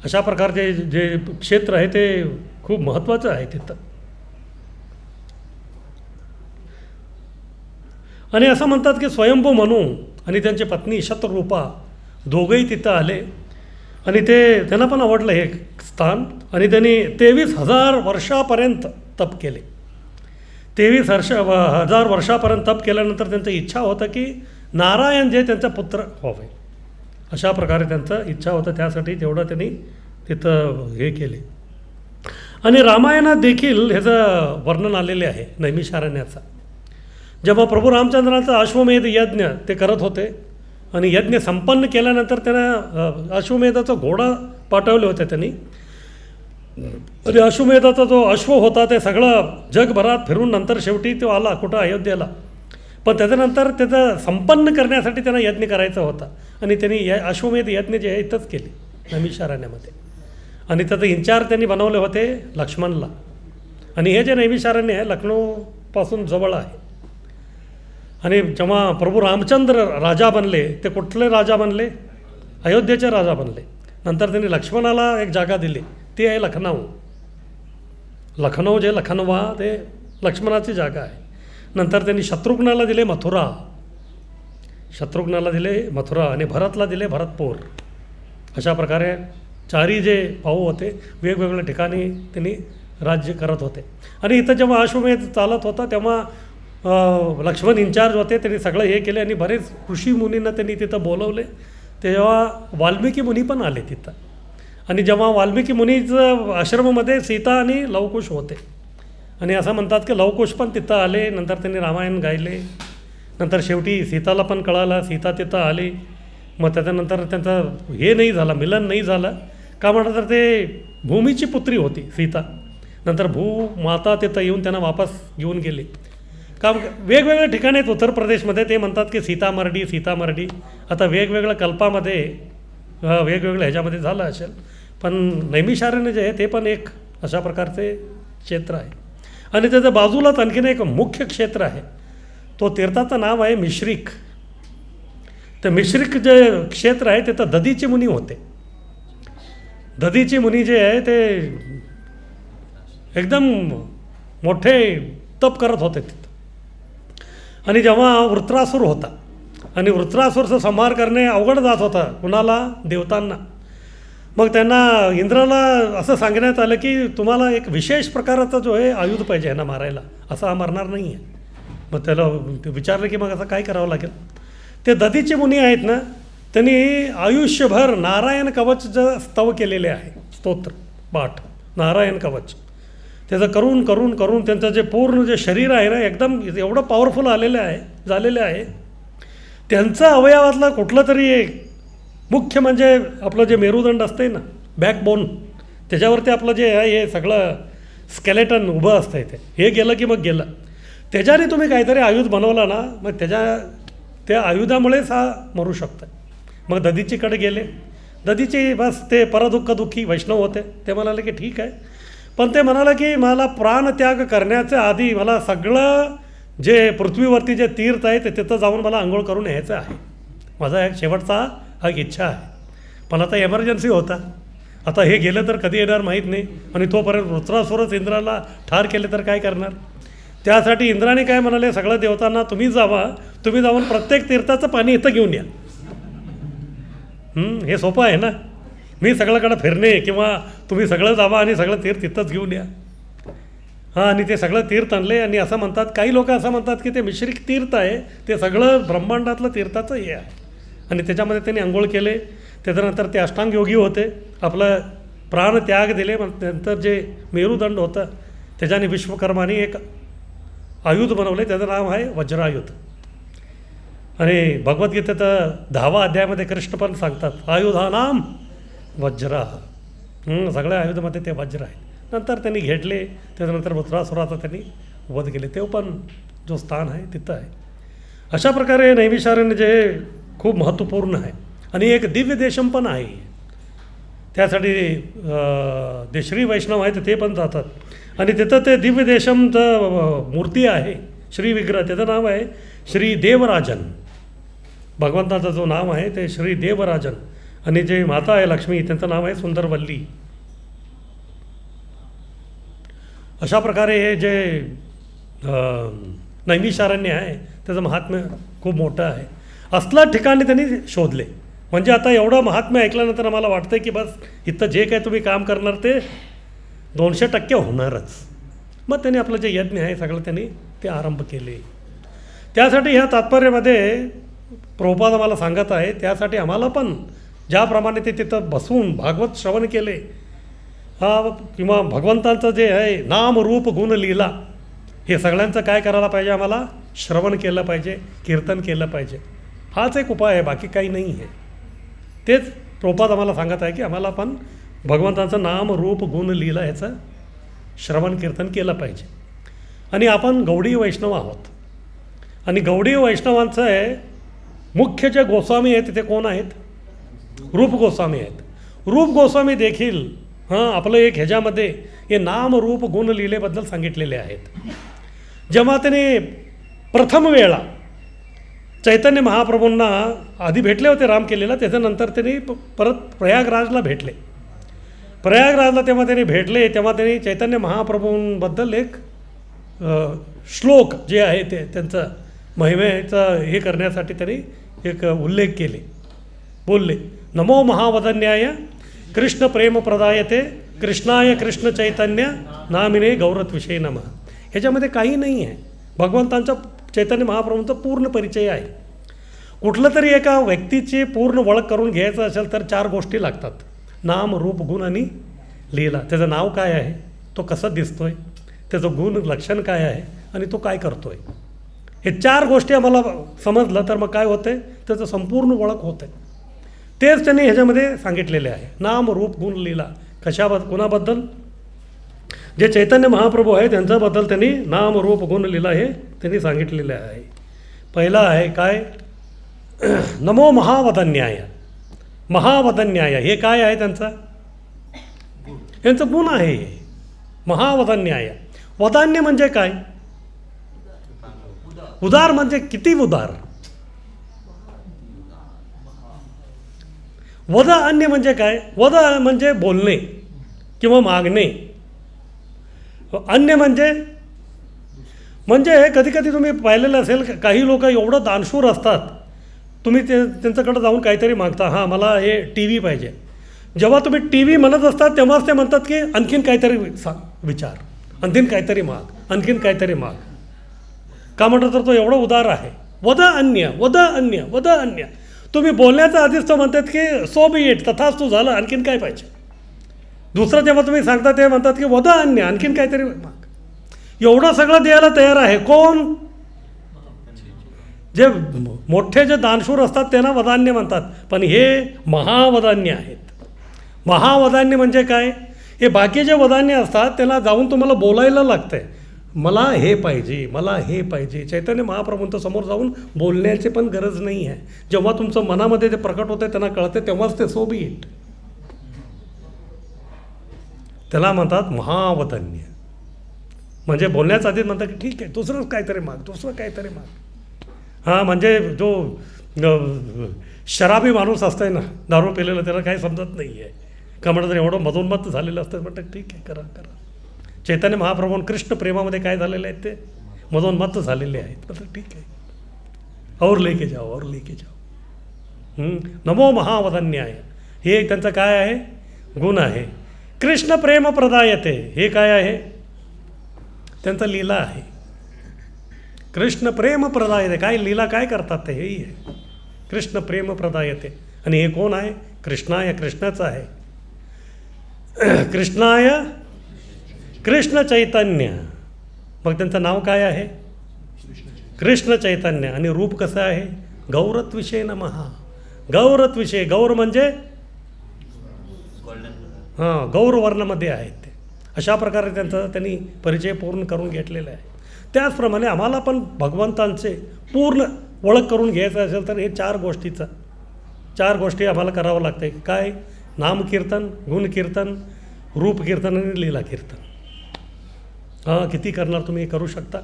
अशा प्रकारचे जे क्षेत्र आहे ते खूप महत्त्वाचं आहे तिथं. आणि असं म्हणतात की स्वयंभू मनू आणि त्यांची पत्नी शतरूपा दोघंही तिथं आले. आणि त्यांना पण आवडलं हे स्थान. आणि त्यांनी 23,000 वर्षापर्यंत तप केले. 23,000 वर्षापर्यंत तप केल्यानंतर त्यांचं इच्छा होतं की नारायण जे त्यांचा पुत्र व्हावे. अशा प्रकारे त्यांचं इच्छा होतं. त्यासाठी तेवढं त्यांनी तिथं हे केले. आणि रामायणात देखील ह्याचं वर्णन आलेले आहे नैमिषारण्याचा. जेव्हा प्रभू रामचंद्रांचा अश्वमेध यज्ञ ते करत होते आणि यज्ञ संपन्न केल्यानंतर त्यांना अश्वमेधाचा घोडा पाठवले होते त्यांनी. आणि अश्वमेधाचा जो अश्व होता ते सगळं जगभरात फिरून नंतर शेवटी तो आला कुठं, अयोध्येला. पण त्याच्यानंतर त्याचं संपन्न करण्यासाठी त्यांना यज्ञ करायचा होता. आणि त्यांनी अश्वमेध यज्ञ जे आहे इथंच केले नैमिषारण्यामध्ये. आणि त्याचं इन्चार्ज त्यांनी बनवले होते लक्ष्मणला. आणि हे जे नैमिषारण्य आहे लखनौपासून जवळ आहे. आणि जेव्हा प्रभू रामचंद्र राजा बनले, ते कुठले राजा बनले, अयोध्येचे राजा बनले. नंतर त्यांनी लक्ष्मणाला एक जागा दिली, ती आहे लखनौ. लखनौ जे लखनवा ते लक्ष्मणाची जागा आहे. नंतर त्यांनी शत्रुघ्नाला दिले मथुरा, शत्रुघ्नाला दिले मथुरा आणि भरतला दिले भरतपूर. अशा प्रकारे चारी जे भाऊ होते वेगवेगळ्या ठिकाणी त्यांनी राज्य करत होते. आणि इथं जेव्हा अश्वमेध चालत होता तेव्हा लक्ष्मण इन्चार्ज होते, त्यांनी सगळं हे केले आणि बरेच ऋषी मुनींना त्यांनी तिथं बोलवले. तेव्हा वाल्मिकी मुनी पण आले तिथं. आणि जेव्हा वाल्मिकी मुनीचं आश्रमामध्ये सीता आणि लवकुश होते आणि असं म्हणतात की लवकुश पण तिथं आले. नंतर त्यांनी रामायण गायले. नंतर शेवटी सीताला पण कळालं, सीता तिथं आली. मग त्याच्यानंतर त्यांचं हे नाही झालं, मिलन नाही झालं. का म्हणलं तर ते भूमीची पुत्री होती सीता. नंतर माता तिथं येऊन त्यांना वापस घेऊन गेली. का वेगवेगळ्या ठिकाणी आहेत उत्तर प्रदेशमध्ये, ते म्हणतात की सीतामर्डी सीतामर्डी. आता वेगवेगळ्या कल्पामध्ये वेगवेगळ्या ह्याच्यामध्ये झालं असेल, पण नैमिषारण्य जे आहे ते पण एक अशा प्रकारचे क्षेत्र आहे. आणि त्याच्या बाजूलाच आणखीन एक मुख्य क्षेत्र आहे, तो तीर्थाचं नाव आहे मिश्रिक. ते मिश्रिक जे क्षेत्र आहे तिथं दधीची मुनी होते. दधीची मुनी जे आहे ते एकदम मोठे तप करत होते तिथं. आणि जेव्हा वृत्रासूर होता आणि वृत्रासूरचा संहार करणे अवघड जात होता कुणाला, देवतांना. मग त्यांना इंद्राला असं सांगण्यात आलं की तुम्हाला एक विशेष प्रकारचा जो आहे आयुध पाहिजे ह्यांना मारायला, असं हा मरणार नाही आहे. मग त्याला विचारलं की मग असं काय करावं लागेल. ते दधीचे मुनी आहेत ना, त्यांनी आयुष्यभर नारायण कवचचं स्तव केलेले आहे, स्तोत्र पाठ नारायण कवच. त्याचं करून करून करून त्यांचं जे पूर्ण जे शरीर आहे ना एकदम एवढं पॉवरफुल झालेलं आहे. त्यांचं अवयवातला कुठलं तरी एक मुख्य म्हणजे आपलं जे मेरुदंड असते ना, बॅकबोन, त्याच्यावरती आपलं जे आहे हे सगळं स्केलेटन उभं असतं इथे, हे गेलं की मग गेलं. त्याच्याने तुम्ही काहीतरी आयुध बनवला ना, मग त्या आयुधामुळेच हा मरू शकतं. मग दधीचीकडे गेले. दधीची बस ते परदुःखदुःखी वैष्णव होते. ते म्हणाले की ठीक आहे, पण ते म्हणाले की मला प्राणत्याग करण्याच्या आधी मला सगळं जे पृथ्वीवरती जे तीर्थ आहे ते तिथं जाऊन मला आंघोळ करून यायचं आहे. माझा एक शेवटचा हा इच्छा आहे. पण आता एमर्जन्सी होता, आता हे गेलं तर कधी येणार माहीत नाही. आणि तोपर्यंत वृत्रासुरच इंद्राला ठार केले तर काय करणार. त्यासाठी इंद्राने काय म्हणाले सगळ्या देवतांना, तुम्ही जाऊन प्रत्येक तीर्थाचं पाणी इथं घेऊन या. हे सोपं आहे ना, मी सगळ्याकडे फिरणे किंवा तुम्ही सगळं जावा आणि सगळं तीर्थ तिथंच घेऊन या. आणि ते सगळं तीर्थ आणले. आणि असं म्हणतात, काही लोक असं म्हणतात की ते मिश्रिक तीर्थ आहे, ते सगळं ब्रह्मांडातलं तीर्थाचं हे आहे. आणि त्याच्यामध्ये त्यांनी आंघोळ केले. त्याच्यानंतर ते अष्टांग योगी होते, आपलं प्राण त्याग दिले. नंतर जे मेरुदंड होतं त्याच्याने विश्वकर्माने एक आयुध बनवले, त्याचं नाव आहे वज्रायुध. आणि भगवद्गीतेचं 10वा अध्यायामध्ये कृष्ण पण सांगतात आयुधानाम वज्र. सगळ्या आयुधामध्ये ते वज्र आहे. नंतर त्यांनी घेतले. त्याच्यानंतर वृत्रासुराचा त्यांनी वध केले. ते पण जो स्थान आहे तिथं आहे. अशा प्रकारे नैमिषारण्य जे खूप महत्त्वपूर्ण आहे. आणि एक दिव्य देशम पण आहे. त्यासाठी जे श्री वैष्णव आहेत ते पण जातात. आणि तिथं ते दिव्य देशमचं मूर्ती आहे, श्री विग्रह, त्याचं नाव आहे श्री देवराजन. भगवंताचं जो नाव आहे ते श्री देवराजन. आणि जे माता आहे लक्ष्मी, त्यांचं नाव आहे सुंदरवल्ली. अशा प्रकारे हे जे नैमिषारण्य आहे त्याचं महात्म्य खूप मोठं आहे. असलं ठिकाणी त्यांनी शोधले. म्हणजे आता एवढं महात्म्य ऐकल्यानंतर आम्हाला वाटतं की बस इथं जे काय तुम्ही काम करणार ते 200% होणारच. मग त्यांनी आपलं जे यज्ञ आहे सगळं त्यांनी ते आरंभ केले. त्यासाठी ह्या तात्पर्यामध्ये प्रभुपाद आम्हाला सांगत आहे, त्यासाठी आम्हाला पण ज्याप्रमाणे ते तिथं बसून भागवत श्रवण केले किंवा भगवंतांचं जे आहे नाम रूप गुण लीला, हे सगळ्यांचं काय करायला पाहिजे, आम्हाला श्रवण केलं पाहिजे, कीर्तन केलं पाहिजे. हाच एक उपाय आहे, बाकी काही नाही आहे. तेच प्रभुपाद आम्हाला सांगत आहे की आम्हाला पण भगवंतांचं नाम रूप गुण लीला ह्याचं श्रवण कीर्तन केलं पाहिजे. आणि आपण गौडीय वैष्णव आहोत. आणि गौडीय वैष्णवांचं आहे मुख्य जे गोस्वामी आहेत ते कोण आहेत, रूप गोस्वामी आहेत. रूप गोस्वामी देखील आपलं एक ह्याच्यामध्ये हे नाम रूप गुण लीलेबद्दल सांगितलेले आहेत. जेव्हा त्याने प्रथम वेळा चैतन्य महाप्रभूंना आधी भेटले होते रामकेलीला, त्याच्यानंतर त्यांनी परत प्रयागराजला भेटले. प्रयागराजला तेव्हा त्यांनी भेटले, तेव्हा त्यांनी चैतन्य महाप्रभूंबद्दल एक श्लोक जे आहे ते त्यांचं महिमेचा हे करण्यासाठी त्यांनी एक उल्लेख केले, बोलले, नमो महावदन्याय कृष्ण प्रेम प्रदायते कृष्णाय कृष्ण चैतन्य नामिने गौरत्विषयी नमः. ह्याच्यामध्ये काही नाही आहे, भगवंतांचा चैतन्य महाप्रभूंचा पूर्ण परिचय आहे. कुठलं तरी एका व्यक्तीची पूर्ण ओळख करून घ्यायचं असेल तर 4 गोष्टी लागतात, नाम रूप गुण आणि लीला. त्याचं नाव काय आहे, तो कसा दिसतोय, त्याचं गुण लक्षण काय आहे आणि तो काय करतोय. हे 4 गोष्टी आम्हाला समजलं तर मग काय होते, त्याचं संपूर्ण ओळख होते. तेच त्यांनी ह्याच्यामध्ये सांगितलेले आहे, नाम रूप गुण लीला. कोणाबद्दल, जे चैतन्य महाप्रभू आहे त्यांच्याबद्दल त्यांनी नाम रूप गुण लीला हे त्यांनी सांगितलेले आहे. पहिला आहे काय, नमो महावदन्याय. महावदन्याय हे काय आहे, यांचं गुण आहे महावदन्याय. वदान्य म्हणजे काय, उदार म्हणजे किती उदार. वद अन्य म्हणजे काय, वद म्हणजे बोलणे किंवा मागणे. अन्य म्हणजे कधी कधी तुम्ही पाहिलेलं असेल, काही लोक एवढं दानशूर असतात, तुम्ही त्यांच्याकडे जाऊन काहीतरी मागता, हां मला हे टी व्ही पाहिजे. जेव्हा तुम्ही टी व्ही म्हणत असतात तेव्हाच ते म्हणतात की आणखीन काहीतरी विचार, आणखीन काहीतरी माग, आणखीन काहीतरी माग. का म्हटलं तर तो एवढा उदार आहे. वद अन्य, वद अन्य, वद अन्य. तुम्ही बोलण्याच्या आधीच तो म्हणतात की सो बी इट, तथास्तु झालं, आणखीन काय पाहिजे. दुसरं जेव्हा तुम्ही सांगता ते म्हणतात की वद अन्य, आणखीन काहीतरी माग. एवढं सगळं द्यायला तयार आहे कोण, जे मोठे जे दानशूर असतात त्यांना वदान्य म्हणतात. पण हे महावदान्य आहेत. महावदान्य म्हणजे काय, हे बाकीचे वदान्य असतात त्यांना जाऊन तुम्हाला बोलायला लागतंय, मला हे पाहिजे, मला हे पाहिजे. चैतन्य महाप्रभूंच्या समोर जाऊन बोलण्याची पण गरज नाही आहे. जेव्हा तुमचं मनामध्ये ते प्रकट होते त्यांना कळते तेव्हाच ते सो बी इट. त्याला म्हणतात महावदान्य. म्हणजे बोलण्याच्या आधीच म्हणतात की ठीक आहे दुसरंच काहीतरी माग, दुसरं काहीतरी माग. हां म्हणजे जो शराबी माणूस असतंय ना, दारू पिलेला, त्याला काही समजत नाही आहे. का म्हणतात एवढं मधोन्मत झालेलं असतं, म्हणतात ठीक आहे करा करा. चैतन्य महाप्रभू कृष्ण प्रेमामध्ये काय झालेले आहेत, ते मधोन्मत झालेले आहेत. म्हणतात ठीक आहे, और लेके जाओ, और लेके जाओ. नमो महावदन्याय हे त्यांचं काय आहे, गुण आहे. कृष्ण प्रेम प्रदायते हे काय आहे, त्यांचं लीला आहे. कृष्ण प्रेम प्रदायते, काय लीला काय करतात ते हेही आहे. कृष्ण प्रेम प्रदायते. आणि हे कोण आहे, कृष्णाय, कृष्णाचं आहे. कृष्णाय कृष्ण चैतन्य. मग त्यांचं नाव काय आहे, कृष्ण चैतन्य. आणि रूप कसं आहे, गौरत्विषय नमः. गौरत्विषय, गौर म्हणजे हां गौरवर्णामध्ये आहेत ते. अशा प्रकारे त्यांनी परिचय पूर्ण करून घेतलेला आहे. त्याचप्रमाणे आम्हाला पण भगवंतांचे पूर्ण ओळख करून घ्यायचं असेल तर हे 4 गोष्टी आम्हाला करावं लागते. काय, नामकीर्तन, गुणकीर्तन, रूपकीर्तन आणि लीला कीर्तन. हां किती करणार तुम्ही करू शकता.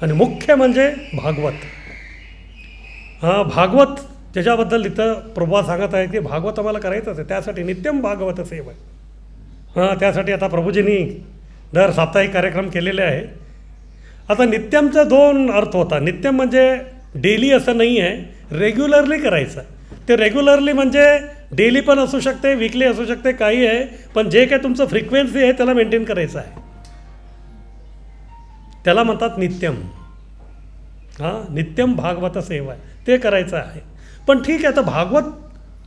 आणि मुख्य म्हणजे भागवत. हां भागवत त्याच्याबद्दल इथं प्रभा सांगत आहे की भागवत आम्हाला करायचंच आहे. त्यासाठी नित्यम भागवत सेवा. हां त्यासाठी आता प्रभूजींनी दर साप्ताहिक कार्यक्रम केलेले आहे. आता नित्यमचा 2 अर्थ होता. नित्यम म्हणजे डेली असं नाही आहे, रेग्युलरली करायचं. ते रेग्युलरली म्हणजे डेली पण असू शकते, वीकली असू शकते, काही आहे. पण जे काय तुमचं फ्रिक्वेन्सी आहे त्याला मेंटेन करायचं आहे, त्याला म्हणतात नित्यम. हां नित्यम भागवत सेवा ते करायचं आहे. पण ठीक आहे, आता भागवत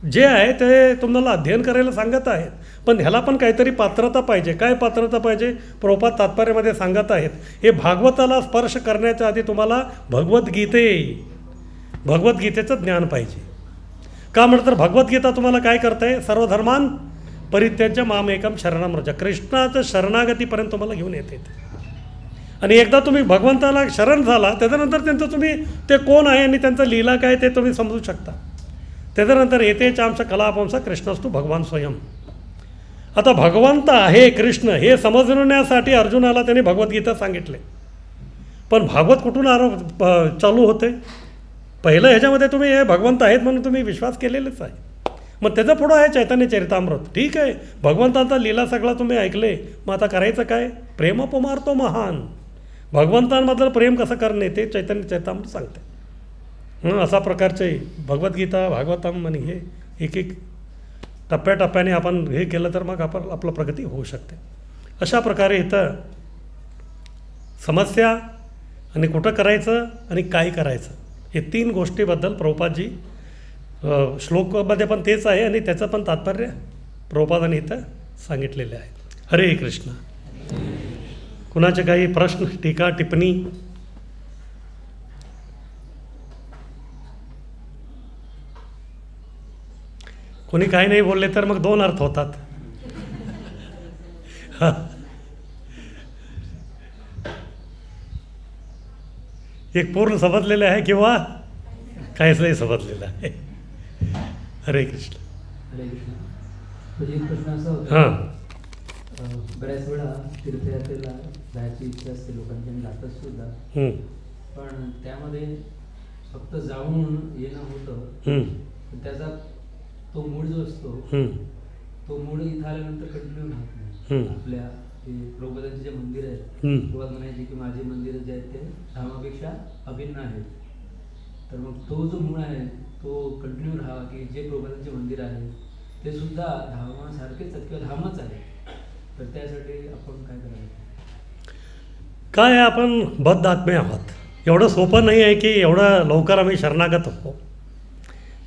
जे आहे ते तुम्हाला अध्ययन करायला सांगत आहेत, पण ह्याला पण काहीतरी पात्रता पाहिजे. काय पात्रता पाहिजे, प्रभुपाद तात्पर्यामध्ये सांगत आहेत. हे भागवताला स्पर्श करण्याच्या आधी तुम्हाला भगवद्गीतेचं ज्ञान पाहिजे. का म्हटलं तर भगवद्गीता तुम्हाला काय करते, सर्वधर्मान परित्याज्य मामेकम शरणं व्रज, कृष्णाचं शरणागतीपर्यंत तुम्हाला घेऊन येते. आणि एकदा तुम्ही भगवंताला शरण झाला त्याच्यानंतर त्यांचं तुम्ही ते कोण आहे आणि त्यांचं लीला काय ते तुम्ही समजू शकता. त्याच्यानंतर येते चांश कलापंस कृष्णस्तु भगवान स्वयं. आता भगवंत आहे कृष्ण हे समजण्यासाठी अर्जुनाला त्याने भगवद्गीता सांगितले. पण भागवत कुठून चालू होते, पहिलं ह्याच्यामध्ये तुम्ही हे भगवंत आहेत म्हणून तुम्ही विश्वास केलेलेच आहे. मग त्याचं पुढं आहे चैतन्य चरितामृत. ठीक आहे, भगवंताचा लीला सगळा तुम्ही ऐकले, मग आता करायचं काय? प्रेम पुमार तो महान. भगवंतांबद्दल प्रेम कसं करणे ते चैतन्य चरितामृत सांगते. अशा प्रकारचे भगवद्गीता भागवतम आणि हे एक एक टप्प्याटप्प्याने आपण हे केलं तर मग आपलं प्रगती होऊ शकते. अशा प्रकारे इथं समस्या आणि कुठं करायचं आणि काय करायचं हे 3 गोष्टीबद्दल प्रभुपादजी श्लोकामध्ये पण तेच आहे आणि त्याचं पण तात्पर्य प्रभुपादांनी इथं सांगितलेले आहे. हरे कृष्ण. कुणाचे काही प्रश्न, टीका, टिप्पणी? कोणी काही नाही बोलले तर मग 2 अर्थ होतात. एक पूर्ण समजलेलं आहे किंवा काहीच नाही समजलेलं आहे. हरे कृष्ण. हरे कृष्ण. म्हणजे एक प्रश्न असा होता, हां बऱ्याच वेळा तीर्थयात्रेला जायची इच्छा असते लोकांची आणि जातात सुद्धा, पण त्यामध्ये फक्त जाऊन येणं होतं, पण त्याचा तो मूड जो असतो तो मूड इथं आल्यानंतर कंटिन्यू राहत नाही. आपल्या प्रभुपादांचे जे मंदिर आहेत, प्रभुपाद म्हणायचे की माझे मंदिर जे आहेत ते धामापेक्षा अभिन्न आहेत. तर मग तो जो मूळ आहे तो कंटिन्यू राहावा, की जे प्रभुपादांचे मंदिर आहे ते सुद्धा धामासारखेच आहेत किंवा धामच आहे. तर त्यासाठी आपण काय करायचं? काय आहे, आपण बद्ध आत्मे आहोत. एवढं सोपं नाही आहे की एवढं लवकर आम्ही शरणागत हो.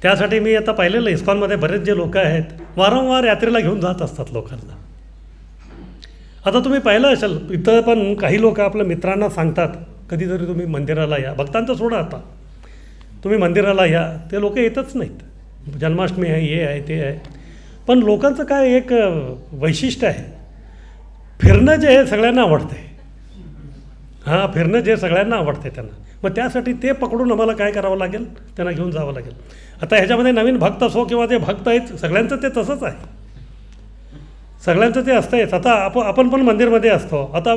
त्यासाठी मी आता पाहिलेलं इस्कॉनमध्ये बरेच जे लोक आहेत वारंवार यात्रेला घेऊन जात असतात लोकांना. आता तुम्ही पाहिलं असेल इथं पण काही लोक आपल्या मित्रांना सांगतात कधीतरी तुम्ही मंदिराला या. भक्तांचं सोडा, आता तुम्ही मंदिराला या, ते लोक येतच नाहीत. जन्माष्टमी आहे, हे आहे, ते आहे. पण लोकांचं काय एक वैशिष्ट्य आहे, फिरणं जे आहे सगळ्यांना आवडते. हां, फिरणं जे सगळ्यांना आवडते त्यांना. मग त्यासाठी ते पकडून आम्हाला काय करावं लागेल, त्यांना घेऊन जावं लागेल. आता ह्याच्यामध्ये नवीन भक्त असो किंवा जे भक्त आहेत सगळ्यांचं ते तसंच आहे, सगळ्यांचं ते असतंच. आता आपण पण मंदिरमध्ये असतो. आता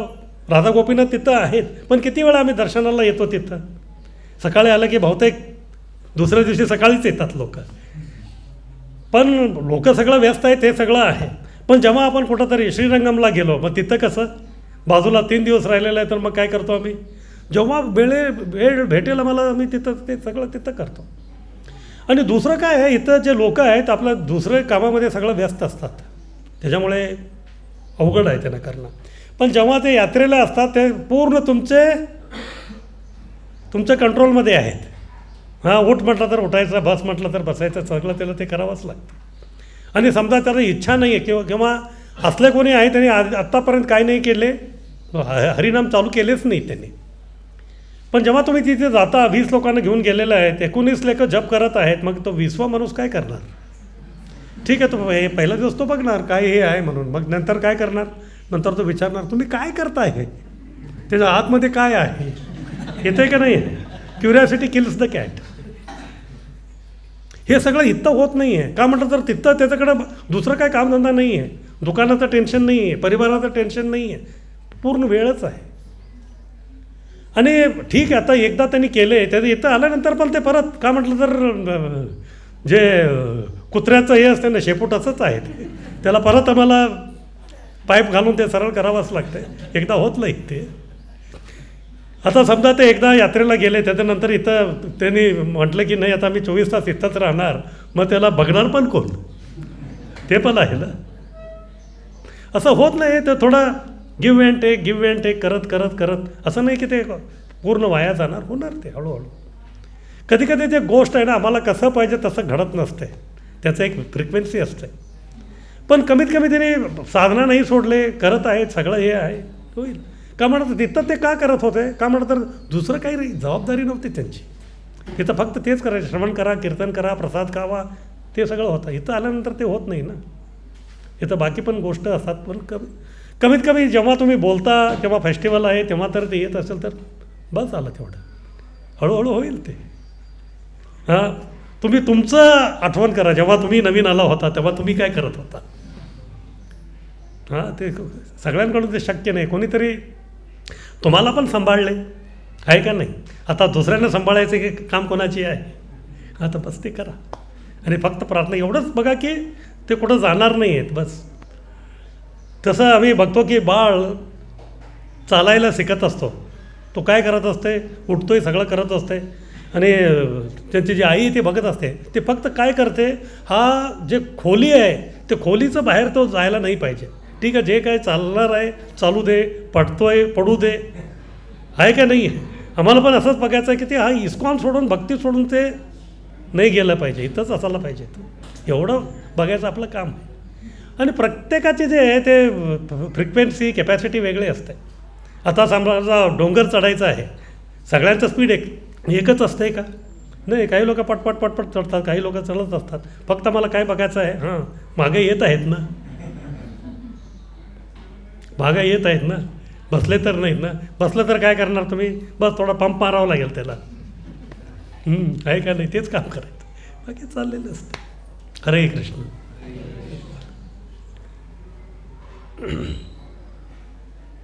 राधा गोपीनाथ तिथं आहेत, पण किती वेळा आम्ही दर्शनाला येतो तिथं. सकाळी आलं की बहुतेक दुसऱ्या दिवशी सकाळीच येतात लोक. पण लोक सगळं व्यस्त आहेत, हे सगळं आहे. पण जेव्हा आपण कुठंतरी श्रीरंगमला गेलो, मग तिथं कसं बाजूला 3 दिवस राहिलेलं आहे, तर मग काय करतो आम्ही, जेव्हा वेळ भेटेल आम्हाला आम्ही तिथं ते सगळं तिथं करतो. आणि दुसरं काय आहे, इथं जे लोक आहेत आपल्या दुसऱ्या कामामध्ये सगळं व्यस्त असतात, त्याच्यामुळे अवघड आहे त्यांना करणं. पण जेव्हा ते यात्रेला असतात ते पूर्ण तुमच्या कंट्रोलमध्ये आहेत. हां, उठ म्हटलं तर उठायचं, बस म्हटलं तर बसायचं, सगळं त्याला ते करावंच लागतं. आणि समजा त्याला इच्छा नाही आहे किंवा असले कोणी आहे त्यांनी आत्तापर्यंत काय नाही केले, हरिनाम चालू केलेच नाही त्यांनी. पण जेव्हा तुम्ही तिथे जाता, 20 लोकांना घेऊन गेलेलं आहेत, 19 लेख जप करत आहेत, मग तो 20वा माणूस काय करणार? ठीक आहे, तो हे पहिला दिवस तो बघणार काय हे आहे म्हणून, मग नंतर काय करणार, नंतर तो विचारणार तुम्ही काय करताय, हे त्याच्या आतमध्ये काय आहे, येतं का नाही. Curiosity kills the cat. हे सगळं इथं होत नाही आहे. का म्हटलं तर तिथं त्याच्याकडं दुसरं काय कामधंदा नाही आहे, दुकानाचं टेन्शन नाही आहे, परिवाराचं टेन्शन नाही आहे, पूर्ण वेळच आहे. आणि ठीक आहे, आता एकदा त्यांनी केले, त्याचं इथं आल्यानंतर पण ते परत का म्हटलं तर जे कुत्र्याचं हे असतं ना, शेपूट असंच आहे, त्याला परत आम्हाला पाईप घालून ते सरळ करावंच लागतं. एकदा होत नाही ते. आता समजा ते एकदा यात्रेला गेले, त्याच्यानंतर इथं त्यांनी म्हटलं की नाही आता मी 24 तास इथंच राहणार, मग त्याला बघणार पण कोण, ते पण आहे ना. असं होत नाही. ते थोडं गिव्ह अँड टेक करत करत करत असं नाही की ते पूर्ण वाया जाणार, होणार ते हळूहळू. कधी कधी ते गोष्ट आहे ना, आम्हाला कसं पाहिजे तसं घडत नसते, त्याचं एक फ्रिक्वेन्सी असते. पण कमीत कमी त्यांनी साधना नाही सोडले, करत आहेत, सगळं हे आहे, होईल. का म्हणत तिथं ते का करत होते, का म्हणत तर दुसरं काही जबाबदारी नव्हती त्यांची. तिथं फक्त तेच करायचं, श्रवण करा, कीर्तन करा, प्रसाद खावा, ते सगळं होतं. इथं आल्यानंतर ते होत नाही ना. इथं बाकी पण गोष्ट असतात. पण कमीत कमी जेव्हा तुम्ही बोलता किंवा फेस्टिवल आहे तेव्हा तर ते येत असेल तर बस आलं तेवढं, हळूहळू होईल ते. हां, तुम्ही तुमचं आठवण करा, जेव्हा तुम्ही नवीन आला होता तेव्हा तुम्ही काय करत होता. हां, ते सगळ्यांकडून ते शक्य नाही. कोणीतरी तुम्हाला पण सांभाळले, आहे का नाही? आता दुसऱ्यांना सांभाळायचं की काम कोणाची आहे? आता बस ते करा आणि फक्त प्रार्थना एवढंच बघा की ते कुठं जाणार नाही आहेत बस. तसं आम्ही बघतो की बाळ चालायला शिकत असतो, तो काय करत असते? उठतोय, सगळं करत असते आणि त्यांची जी आई ते बघत असते, ते फक्त काय करते, हा जे खोली आहे ते खोलीचं बाहेर तो जायला नाही पाहिजे. ठीक आहे, जे काय चालणार आहे चालू दे, पडतोय पडू दे, आहे का नाही? आम्हाला पण असंच बघायचं आहे की ते हा इस्कॉन सोडून भक्ती सोडून ते नाही गेलं पाहिजे, इथंच असायला पाहिजे. एवढं बघायचं आपलं काम आहे. आणि प्रत्येकाचे जे आहे ते फ्रिक्वेन्सी कॅपॅसिटी वेगळी असते. आता समजा डोंगर चढायचं आहे, सगळ्यांचं स्पीड एकच असते का? नाही, काही लोक पटपट पटपट चढतात, काही लोक चढत असतात. फक्त मला काय बघायचं आहे, हां मागे येत आहेत ना, मागे येत आहेत ना, बसले तर नाहीत ना. बसलं तर काय करणार तुम्ही? बस थोडा पंप मारावा लागेल त्याला, आहे का नाही? तेच काम करायचं, बाकी चाललेलं असतं. हरे कृष्ण.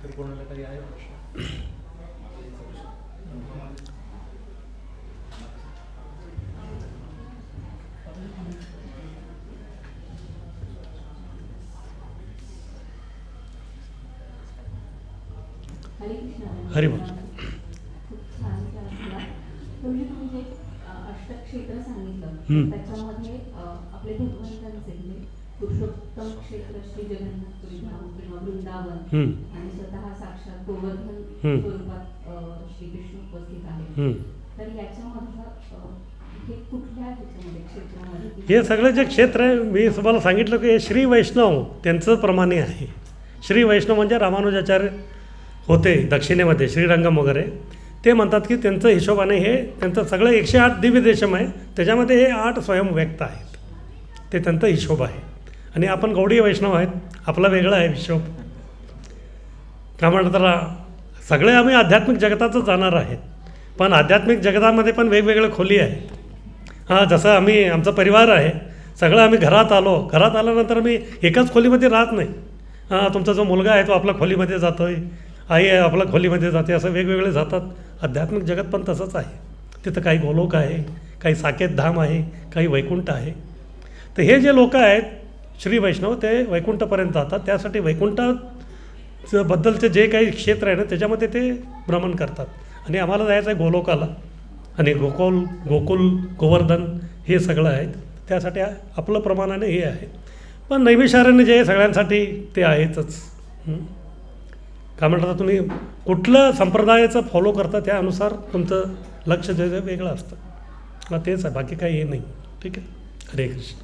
तर कोणाला काही आहे प्रश्न? हरी बोल. खूप छान क्लासला तुम्ही जे अष्टक्षेत्र सांगितलं त्याच्यामध्ये आपले भगवंतांचे म्हणजे पुरुषोत्तम क्षेत्र श्री जगन्नाथपुरी धाम किंवा वृंदावन आणि स्वतः साक्षात गोवर्धन स्वरूपात श्रीकृष्ण उपस्थित आहे. तर याच्यामधलं हे कुठल्या ह्याच्यामध्ये क्षेत्रामध्ये हे सगळं जे क्षेत्र आहे, मी तुम्हाला सांगितलं की हे श्री वैष्णव त्यांचं प्रमाणे आहे. श्री वैष्णव म्हणजे रामानुजाचार्य होते दक्षिणेमध्ये, श्रीरंगम वगैरे, ते म्हणतात की त्यांचं हिशोबाने हे त्यांचं सगळं 108 दिव्य देशम आहे, त्याच्यामध्ये हे 8 स्वयंव्यक्त आहेत, ते त्यांचा हिशोब आहे. आणि आपण गौडीय वैष्णव आहेत, आपला वेगळा आहे हिशोब. का म्हणतात तर सगळे आम्ही आध्यात्मिक जगतातच जाणार आहेत, पण आध्यात्मिक जगतामध्ये पण वेगवेगळे खोली आहेत. हां, जसं आम्ही आमचा परिवार आहे, सगळं आम्ही घरात आल्यानंतर आम्ही एकाच खोलीमध्ये राहत नाही. हां, तुमचा जो मुलगा आहे तो आपल्या खोलीमध्ये जातो आहे, आई आहे आपल्या खोलीमध्ये जाते, असं वेगवेगळे जातात. आध्यात्मिक जगत पण तसंच आहे. तिथं काही गोलोक आहे, काही साकेत धाम आहे, काही वैकुंठ आहे. तर हे जे लोक आहेत श्री वैष्णव ते वैकुंठपर्यंत जातात. त्यासाठी वैकुंठाबद्दलचे जे काही क्षेत्र आहे ना त्याच्यामध्ये ते भ्रमण करतात. आणि आम्हाला जायचं आहे गोलोकाला, आणि गोकुल गोवर्धन हे सगळं आहे. त्यासाठी आपलं प्रमाणाने हे आहे. पण नैमिषारण्य जे आहे सगळ्यांसाठी ते आहेतच. काय म्हणतात, तुम्ही कुठलं संप्रदायाचं फॉलो करता त्यानुसार तुमचं लक्ष जे वेगळं असतं. तेच आहे, बाकी काही हे नाही. ठीक आहे. हरे कृष्ण.